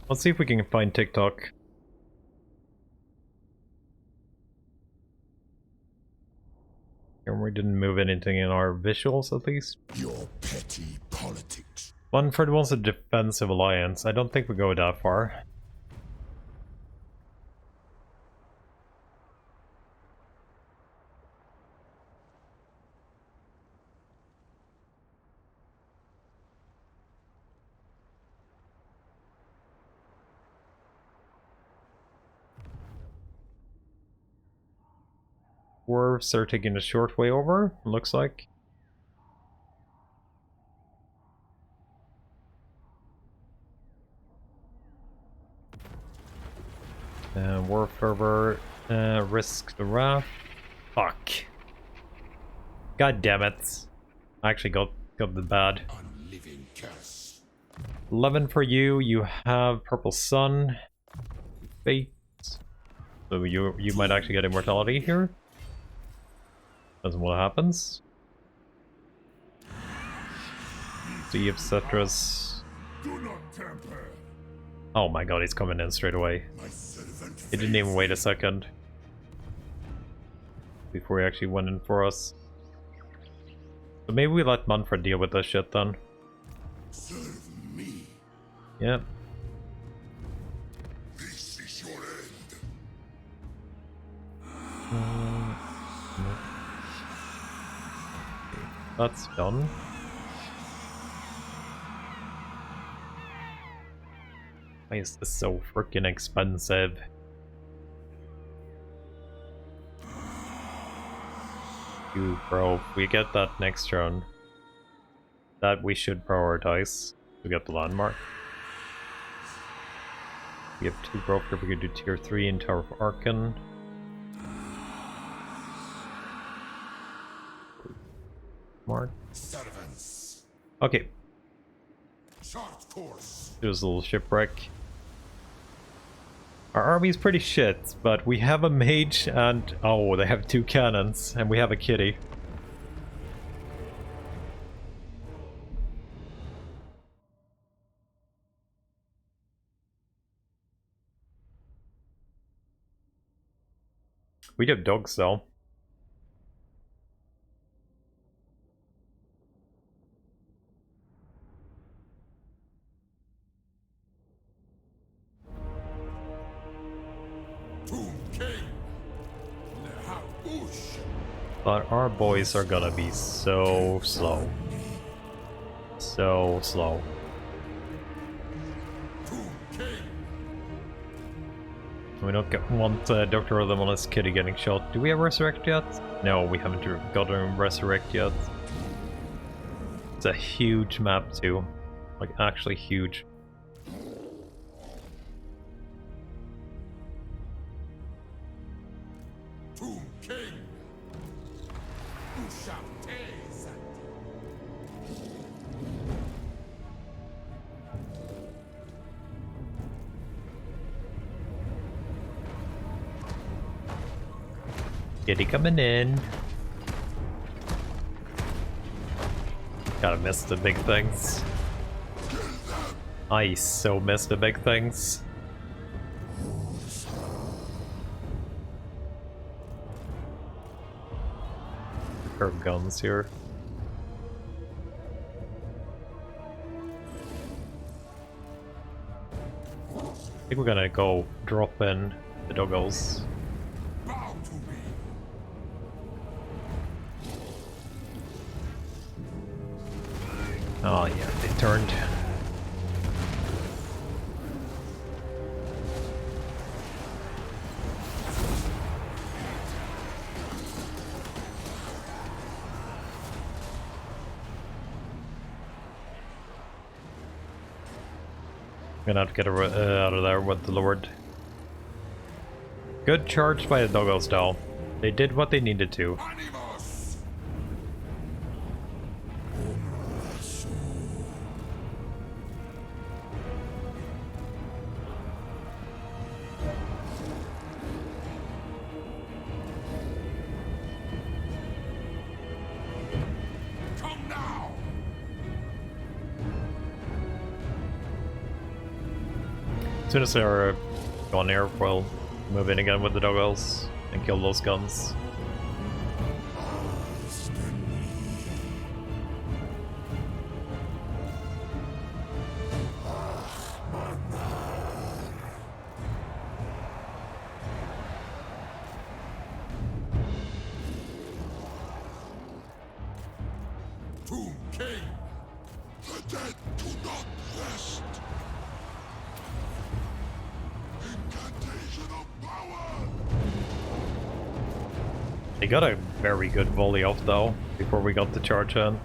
Let's see if we can find TikTok. And we didn't move anything in our visuals, at least. Your petty politics. Manfred wants a defensive alliance. I don't think we go that far. Dwarves are taking a short way over, looks like. War fervor, risk the wrath. Fuck. God damn it. I actually got the bad. Unliving curse. 11 for you. You have Purple Sun. Fate. So you might actually get immortality here. That's what happens. Sea of Cetrus. Do not tamper. Oh my god, he's coming in straight away. My servant. He didn't even wait a second before he actually went in for us. So maybe we let Manfred deal with this shit then. Serve me. Yep. This is your end. That's done. Why is this so freaking expensive? You bro, if we get that next turn, that we should prioritize to get the landmark. We have 2 broker, we could do tier 3 in Tower of Arkhan. Mark. Servants. Okay, Short course. there's a little shipwreck. Our army's pretty shit, but we have a mage and... oh, they have 2 cannons, and we have a kitty. We have dogs though. Tomb King. Nehaush. But our boys are gonna be so slow. So slow. Tomb King. We don't want Dr. Othermona's kitty getting shot. Do we have Resurrect yet? No, we haven't gotten Resurrect yet. It's a huge map too. Like, actually huge. Tomb King. Ushantes. Kitty coming in. Gotta miss the big things. I so miss the big things. Curve guns here. I think we're gonna go drop in the doggos. Bow to me. Oh yeah, they turned. Gonna have to get out of there with the Lord. Good charge by the doggos though. They did what they needed to. Animus. soon as they're gone here, we'll move in again with the dogwells and kill those guns. Tomb King! The dead do not rest! Incantation of power! They got a very good volley off though, before we got the charge in.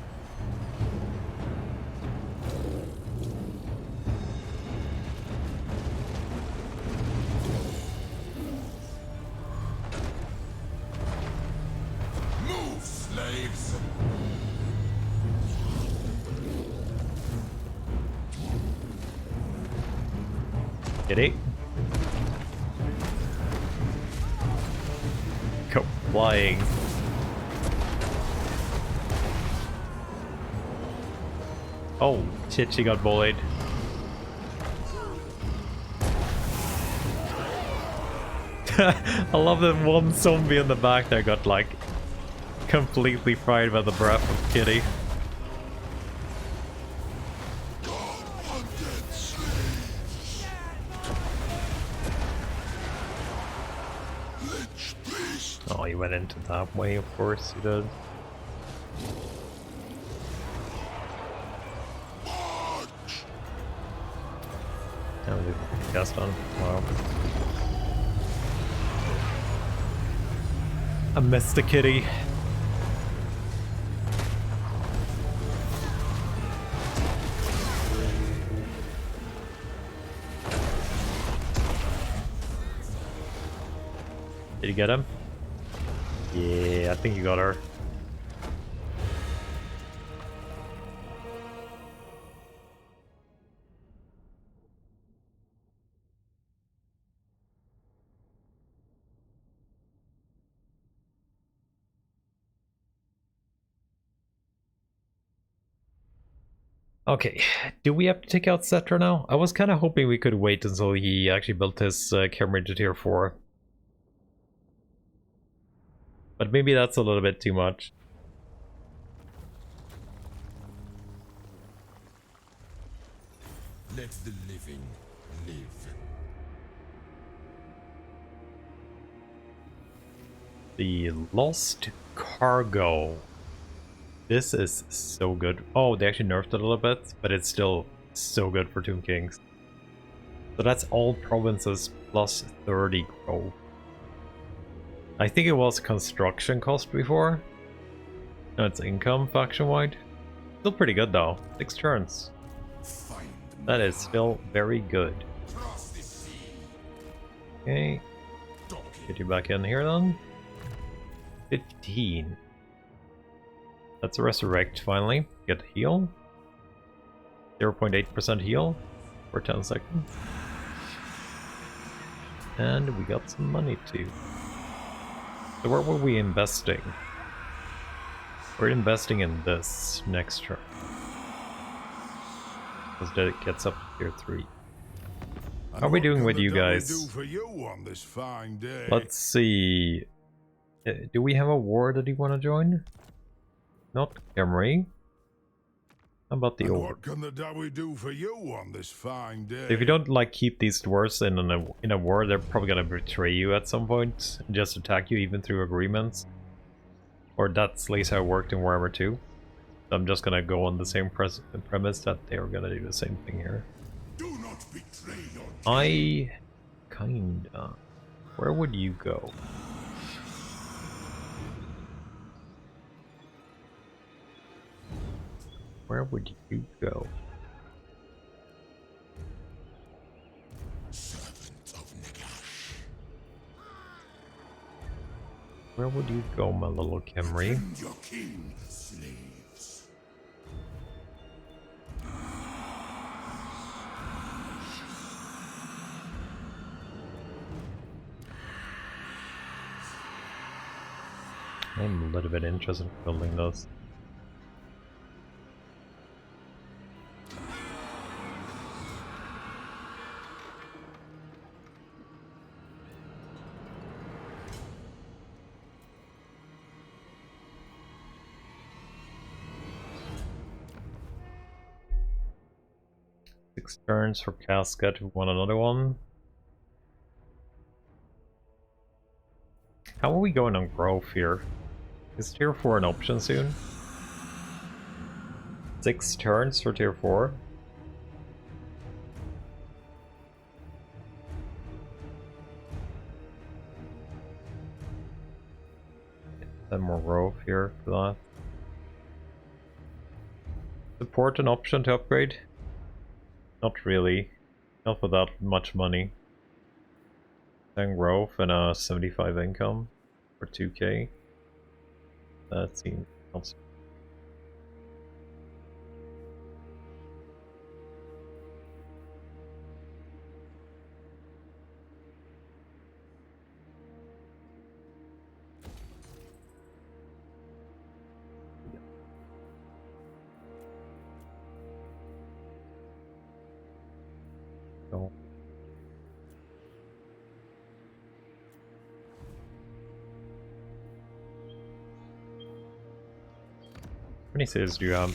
Move, slaves! Kitty. Go flying. Oh shit, she got bullied. I love that one zombie in the back there got like completely fried by the breath of Kitty. Oh, he went into that way, of course he did. Now we cast on. Wow. I missed the kitty. Did you get him? Yeah, I think you got her. Okay, do we have to take out Cetra now? I was kind of hoping we could wait until he actually built his camera to tier 4. But maybe that's a little bit too much. Let the living live. The Lost Cargo. This is so good. Oh, they actually nerfed it a little bit, but it's still so good for Tomb Kings. So that's all provinces plus 30 growth. I think it was construction cost before. No, it's income faction-wide. Still pretty good though. 6 turns. That is still very good. Okay. Get you back in here then. 15. Let's resurrect finally. Get heal. 0.8% heal for 10 seconds. And we got some money too. So where were we investing? We're investing in this next turn. Because that it gets up to tier 3. How are we doing with you guys? Let's see. Do we have a war that you want to join? Not Camry. How about the old? What can the Dawi do for you on this fine day? If you don't like keep these dwarves in a war, they're probably gonna betray you at some point and just attack you even through agreements. Or that's at least how it worked in Warhammer 2. So I'm just gonna go on the same premise that they were gonna do the same thing here. Do not betray your I kinda. Where would you go? Where would you go? servant of Nagash. Where would you go, my little Camry? Defend your king, slaves. I'm a little bit interested in building those. 6 turns for Casket. We want another one. How are we going on growth here? Is tier 4 an option soon? 6 turns for tier 4? 10 more growth here for that. Support an option to upgrade? Not really. Not for that much money. 10 growth and a 75 income for 2k. That seems not. No. How many cities do you have?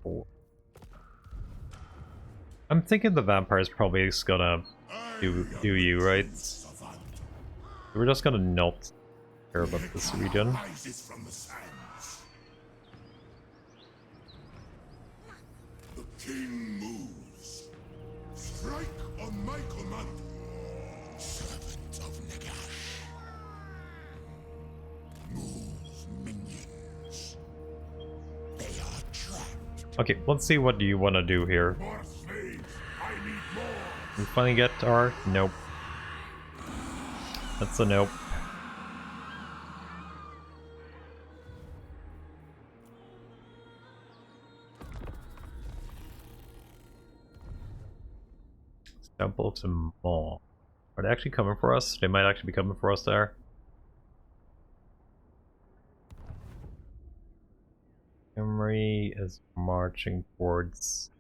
4. I'm thinking the vampire's probably just gonna do you, right? We're just gonna not care about this region. The king moves. Strike on my command. Servant of Nagash. Move minions. They are trapped. Okay, let's see what you want to do here. More slaves. I need more. We finally get our... Nope. That's a nope. Temple to Maw. Are they actually coming for us? They might actually be coming for us there. Emery is marching towards...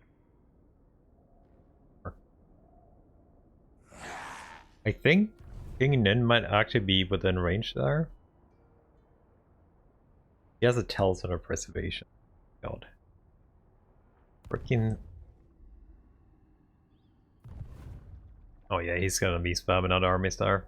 I think King Nin might actually be within range there. He has a Talisman of Preservation. God. Freaking... Oh yeah, he's gonna be spamming out armies there.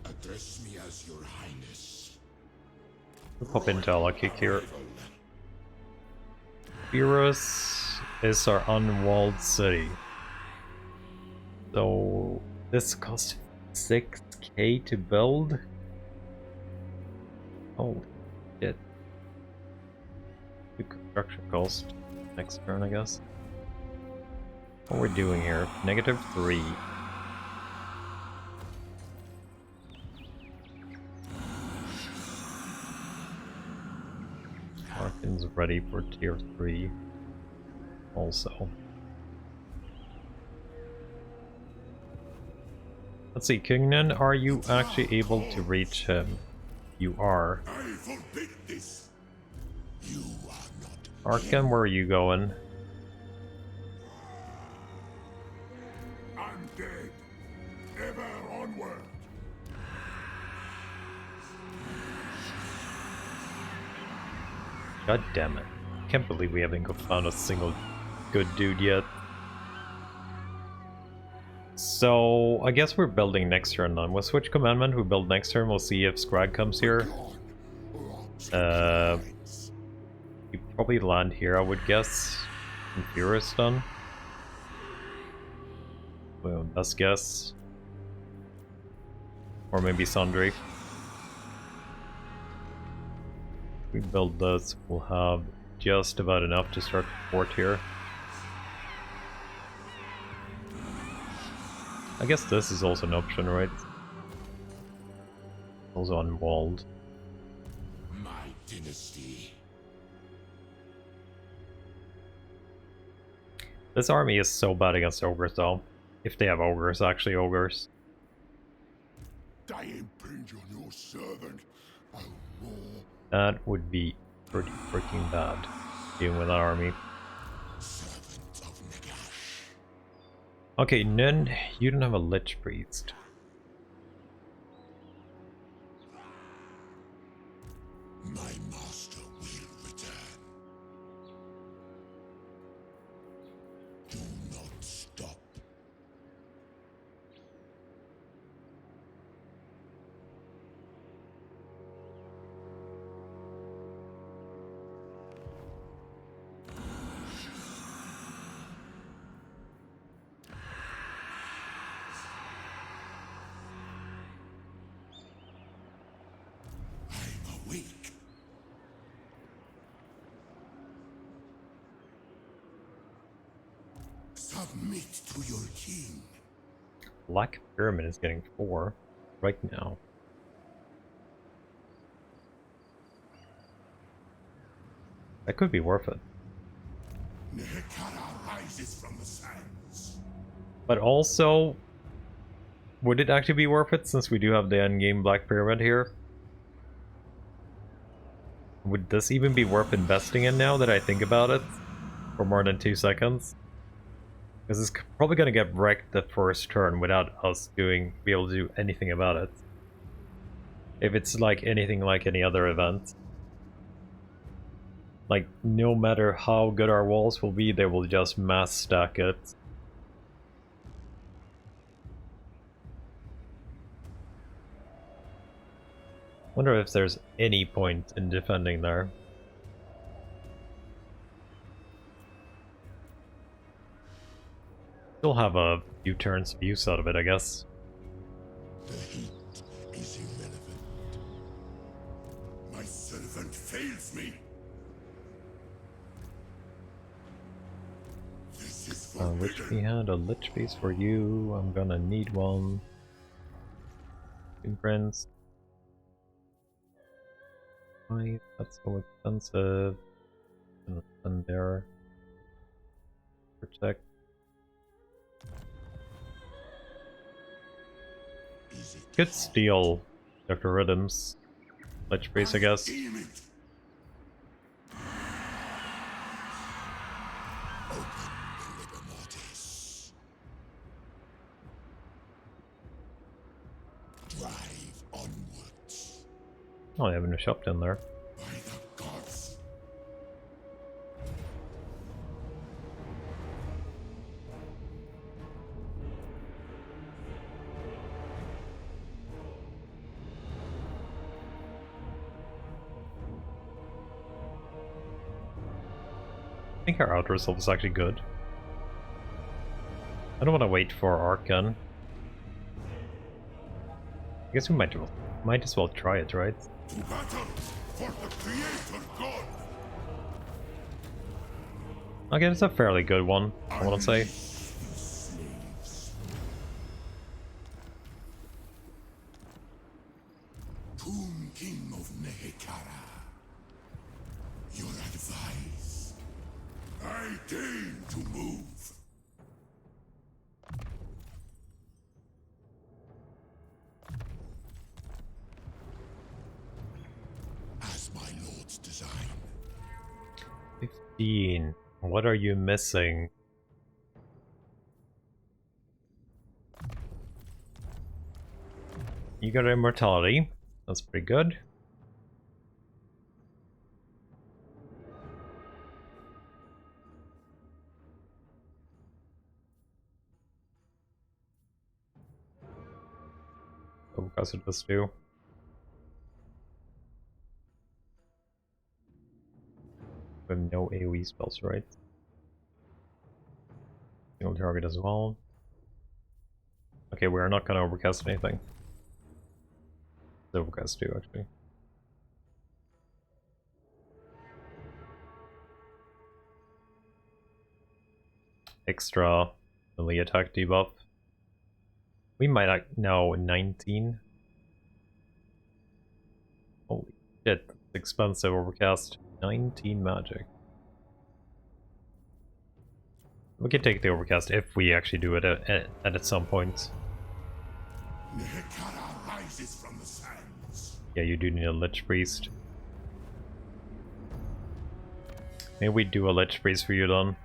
Address me as your highness. We'll pop into a kick here. Beerus is our unwalled city. So this costs 6k to build. Oh shit. The construction cost next turn, I guess. What we're doing here? -3. Arkhan's ready for tier 3 also. Let's see, Kingnan, are you actually able to reach him? You are. I forbid this. You are not. Arkhan, where are you going? I'm dead. Ever onward. God damn it. Can't believe we haven't found a single good dude yet. So, I guess we're building next turn then. We'll switch commandment, we build next turn, we'll see if Scrag comes here. You probably land here, I would guess. In Furistan. Well, best guess. Or maybe Sundry. If we build this, we'll have just about enough to start the fort here. I guess this is also an option, right? Also unwalled. My dynasty. This army is so bad against ogres though. If they have ogres, actually ogres. I impinge on your servant. I'll roar. That would be pretty freaking bad, dealing with that army. Servant of Nagash. Okay, Nun, you don't have a Lich Priest. My master will return. Do not stop. I'm awake. Submit to your king. Black Pyramid is getting 4 right now. That could be worth it. Nehekara rises from the sands. But also, would it actually be worth it since we do have the endgame Black Pyramid here? Would this even be worth investing in now that I think about it? For more than 2 seconds? Because it's probably going to get wrecked the first turn without us be able to do anything about it. If it's like anything like any other event. Like, no matter how good our walls will be, they will just mass stack it. Wonder if there's any point in defending there. Still have a few turns of use out of it, I guess. The heat is irrelevant. My servant fails me. This is Which forbidden. we had a Lich base for you. I'm gonna need one. Friends. Why? That's so expensive. Gonna send there. Protect. Is it Could steal Dr. Rhythm's Lich base, I guess. Deem it. Open the Liber Mortis. Drive onwards. Oh, I have a shop down there. By the gods. I think our outer resolve is actually good. I don't want to wait for Arkhan. I guess we might as well try it, right? To battle for the Creator God. Okay, it's a fairly good one, I want to say. Unleash the slaves. Tomb King of Nehekara. Your advice. I deign to move. As my lord's design. 15. What are you missing? You got immortality. That's pretty good. Oh, because it does too. We have no AoE spells, right? Single target as well. Okay, we're not gonna overcast anything. Overcast too, actually. Extra melee attack debuff. We might no 19. Holy shit, it's expensive overcast. 19 magic. We can take the Overcast if we actually do it at some point. Nehekara rises from the sands. Yeah, you do need a Lich Priest. Maybe we do a Lich Priest for you then.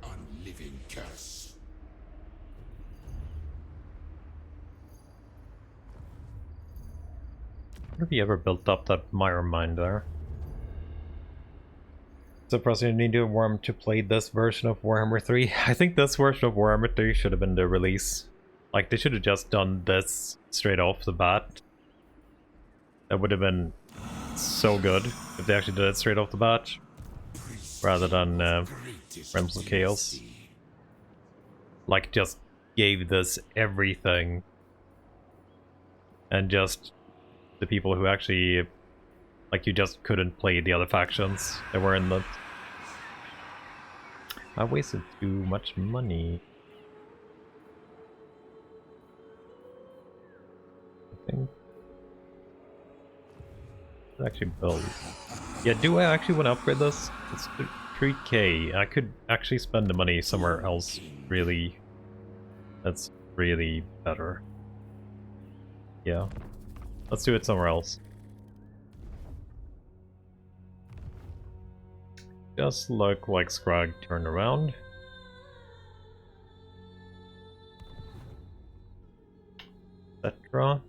Unliving curse. I wonder if he ever built up that Mire Mine there. Surprising you need to Warhammer to play this version of Warhammer 3. I think this version of Warhammer 3 should have been the release. Like, they should have just done this straight off the bat. That would have been so good if they actually did it straight off the bat. Rather than Realms of Chaos. Like, just gave this everything. And just the people who actually... Like, you just couldn't play the other factions that were in the... I wasted too much money. I think... Let's actually build. Yeah, do I actually want to upgrade this? It's 3k. I could actually spend the money somewhere else, really. That's really better. Yeah. Let's do it somewhere else. Just look like Scrag turned around. Etc.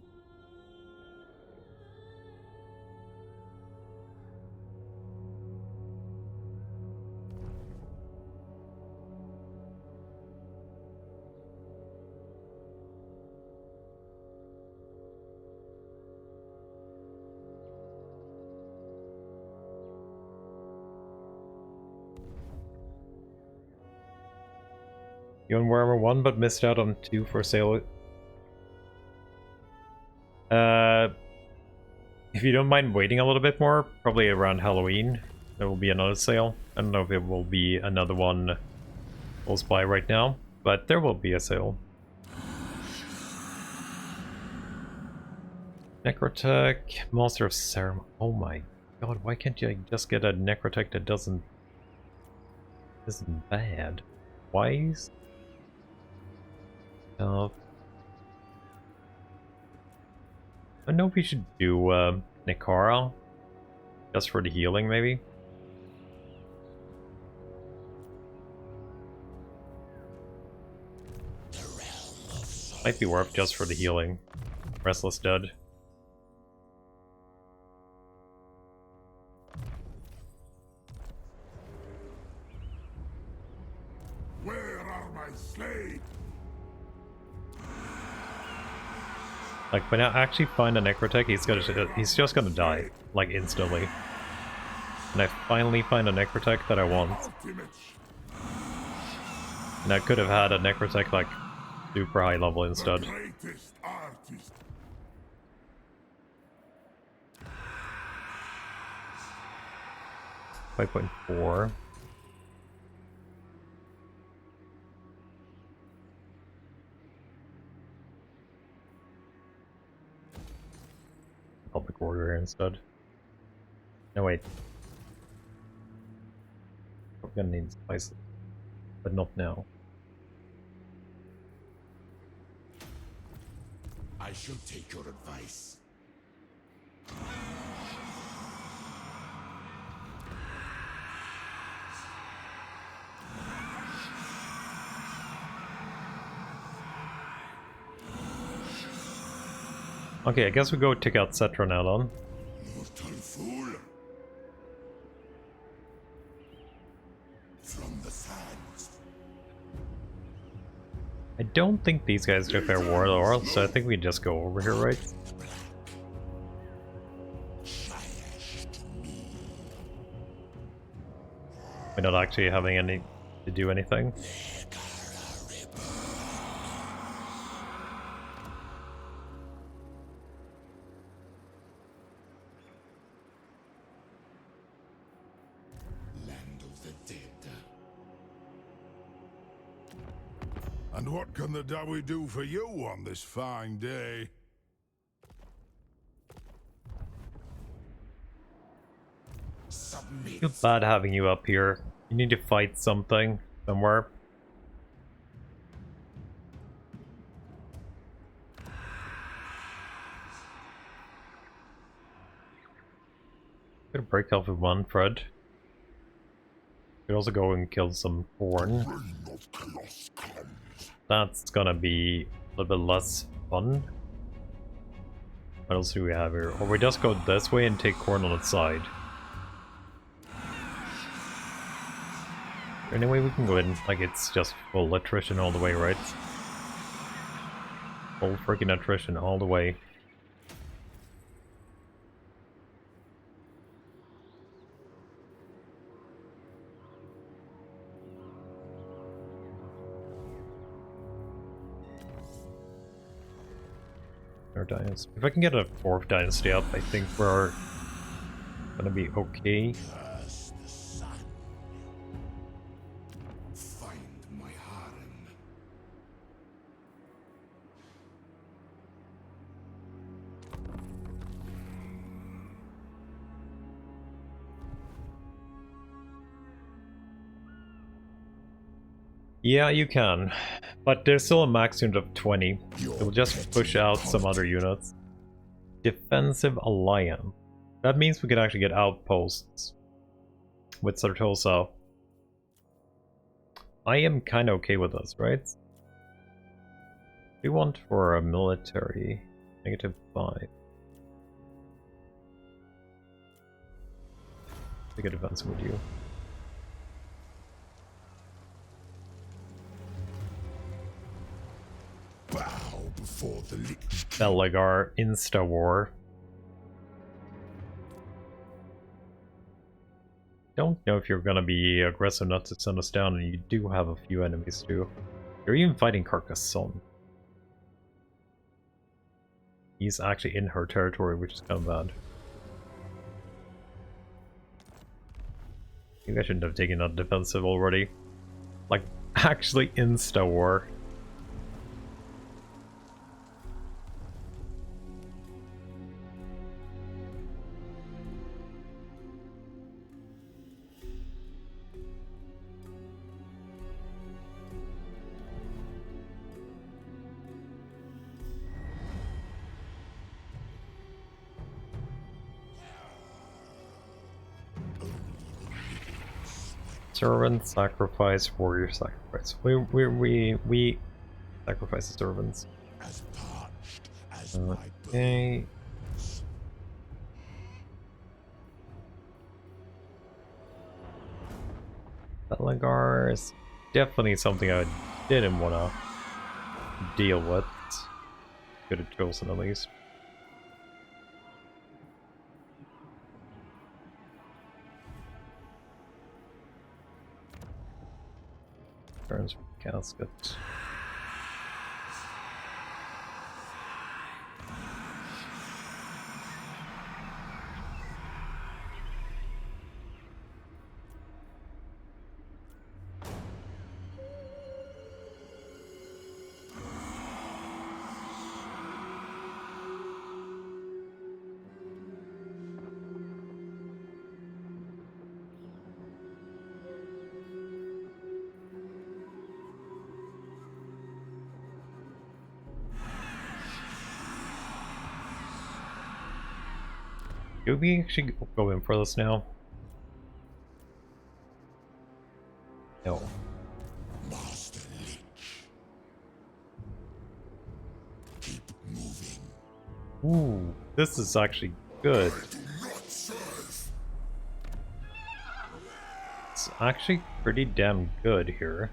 You own Warhammer 1 but missed out on 2 for sale. If you don't mind waiting a little bit more, probably around Halloween, there will be another sale. I don't know if it will be another one close by right now, but there will be a sale. Necrotech, Monster of Ceremony. Oh my god, why can't you just get a Necrotech that isn't bad? Wise? I don't know if we should do Nikara, just for the healing maybe. Might be worth just for the healing. Restless Dead. Where are my slaves? Like, when I actually find a Necrotech, he's just gonna die, like, instantly. And I finally find a Necrotech that I want. And I could have had a Necrotech, like, super high level instead. 5.4. Public Warrior instead. No, wait. I'm gonna need spices. But not now. I shall take your advice. Okay, I guess we go check out Cetra now then. Mortal fool. From the sands. I don't think these guys declare war at all, so I think we just go over here, right? We're not actually having any to do anything. And what can the Dowie do for you on this fine day? Submit. Feel bad having you up here. You need to fight something somewhere. Gonna break off with Manfred. Could also go and kill some corn. That's gonna be a little bit less fun. What else do we have here? Or we just go this way and take corn on its side. Anyway, we can go in like it's just full attrition all the way, right? Full freaking attrition all the way. Our dynasty. If I can get a 4th dynasty up, I think we're gonna be okay. Curse the sun. Find my harem. Yeah, you can. But there's still a max unit of 20. We'll just push out some other units. Defensive Alliance. That means we can actually get outposts with Sartosa. I am kind of okay with this, right? We want for a military -5. Take a defense with you. Bow before the lich. Belagar Insta-War. Don't know if you're gonna be aggressive enough to send us down, and you do have a few enemies too. You're even fighting Carcassonne. He's actually in her territory, which is kind of bad. Maybe I shouldn't have taken that defensive already. Like, actually Insta-War. Servant sacrifice, warrior sacrifice. We sacrifice the servants. As parched as my Okay. Belagar is definitely something I didn't want to deal with. Could have chosen at least. Turns from casket. Do we actually go in for this now? No. Master Lich. Keep moving. Ooh, this is actually good. It's actually pretty damn good here.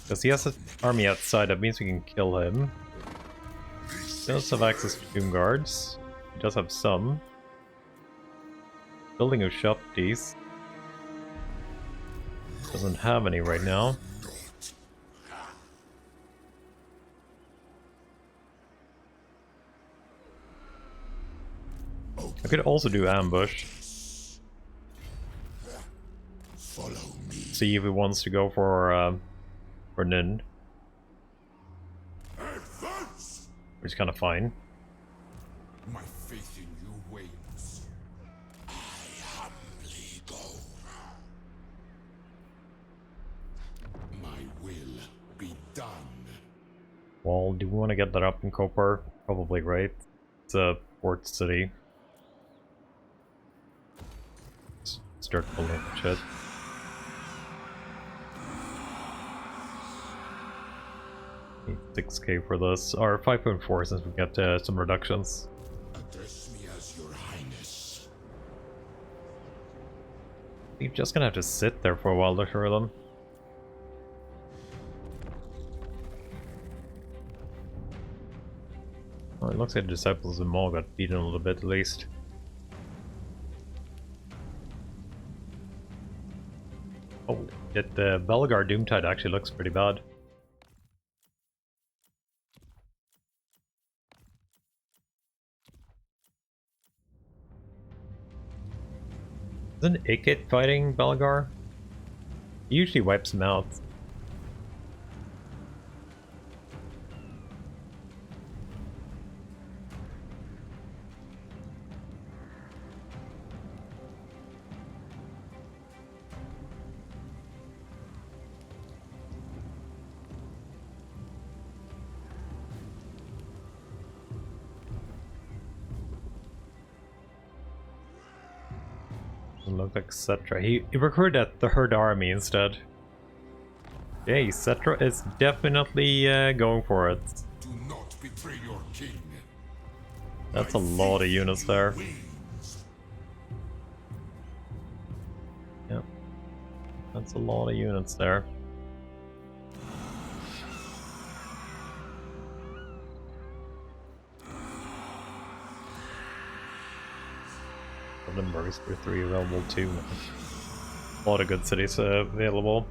Because he has an army outside, that means we can kill him. He does have access to Doom Guards. He does have some. Building of Shopties. Doesn't have any right now. I could also do ambush. Follow me. See if he wants to go for Nin. which is kind of fine. My faith in you wanes. I humbly go. My will be done. Well, do we want to get that up in Copar? Probably, right? It's a port city. Let's start building shit. Need 6k for this, or 5.4 since we got some reductions. Address me as your highness. You're just gonna have to sit there for a while to hear them. Well, it looks like the Disciples of Maul got beaten a little bit at least. Oh, yet the Belgar Doomtide actually looks pretty bad. Isn't Ikit fighting Belgar? He usually wipes him out. Look like Cetra. He recruited the Herd Army instead. Okay, Cetra is definitely going for it. Do not betray your king. That's a lot of units there. Yep. That's a lot of units there. The Mercer 3 available too. A lot of good cities available.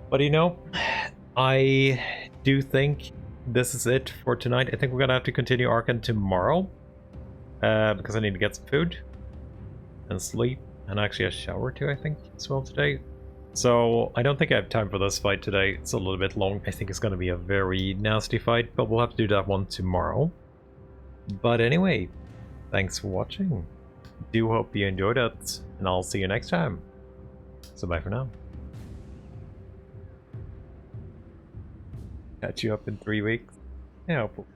But you know, I do think this is it for tonight. I think we're gonna have to continue Arkhan tomorrow. Because I need to get some food and sleep and actually a shower too, I think, as well today. So I don't think I have time for this fight today. It's a little bit long. I think it's going to be a very nasty fight, but we'll have to do that one tomorrow. But anyway, thanks for watching. Do hope you enjoyed it, and I'll see you next time. So bye for now. Catch you up in 3 weeks. Yeah, hopefully.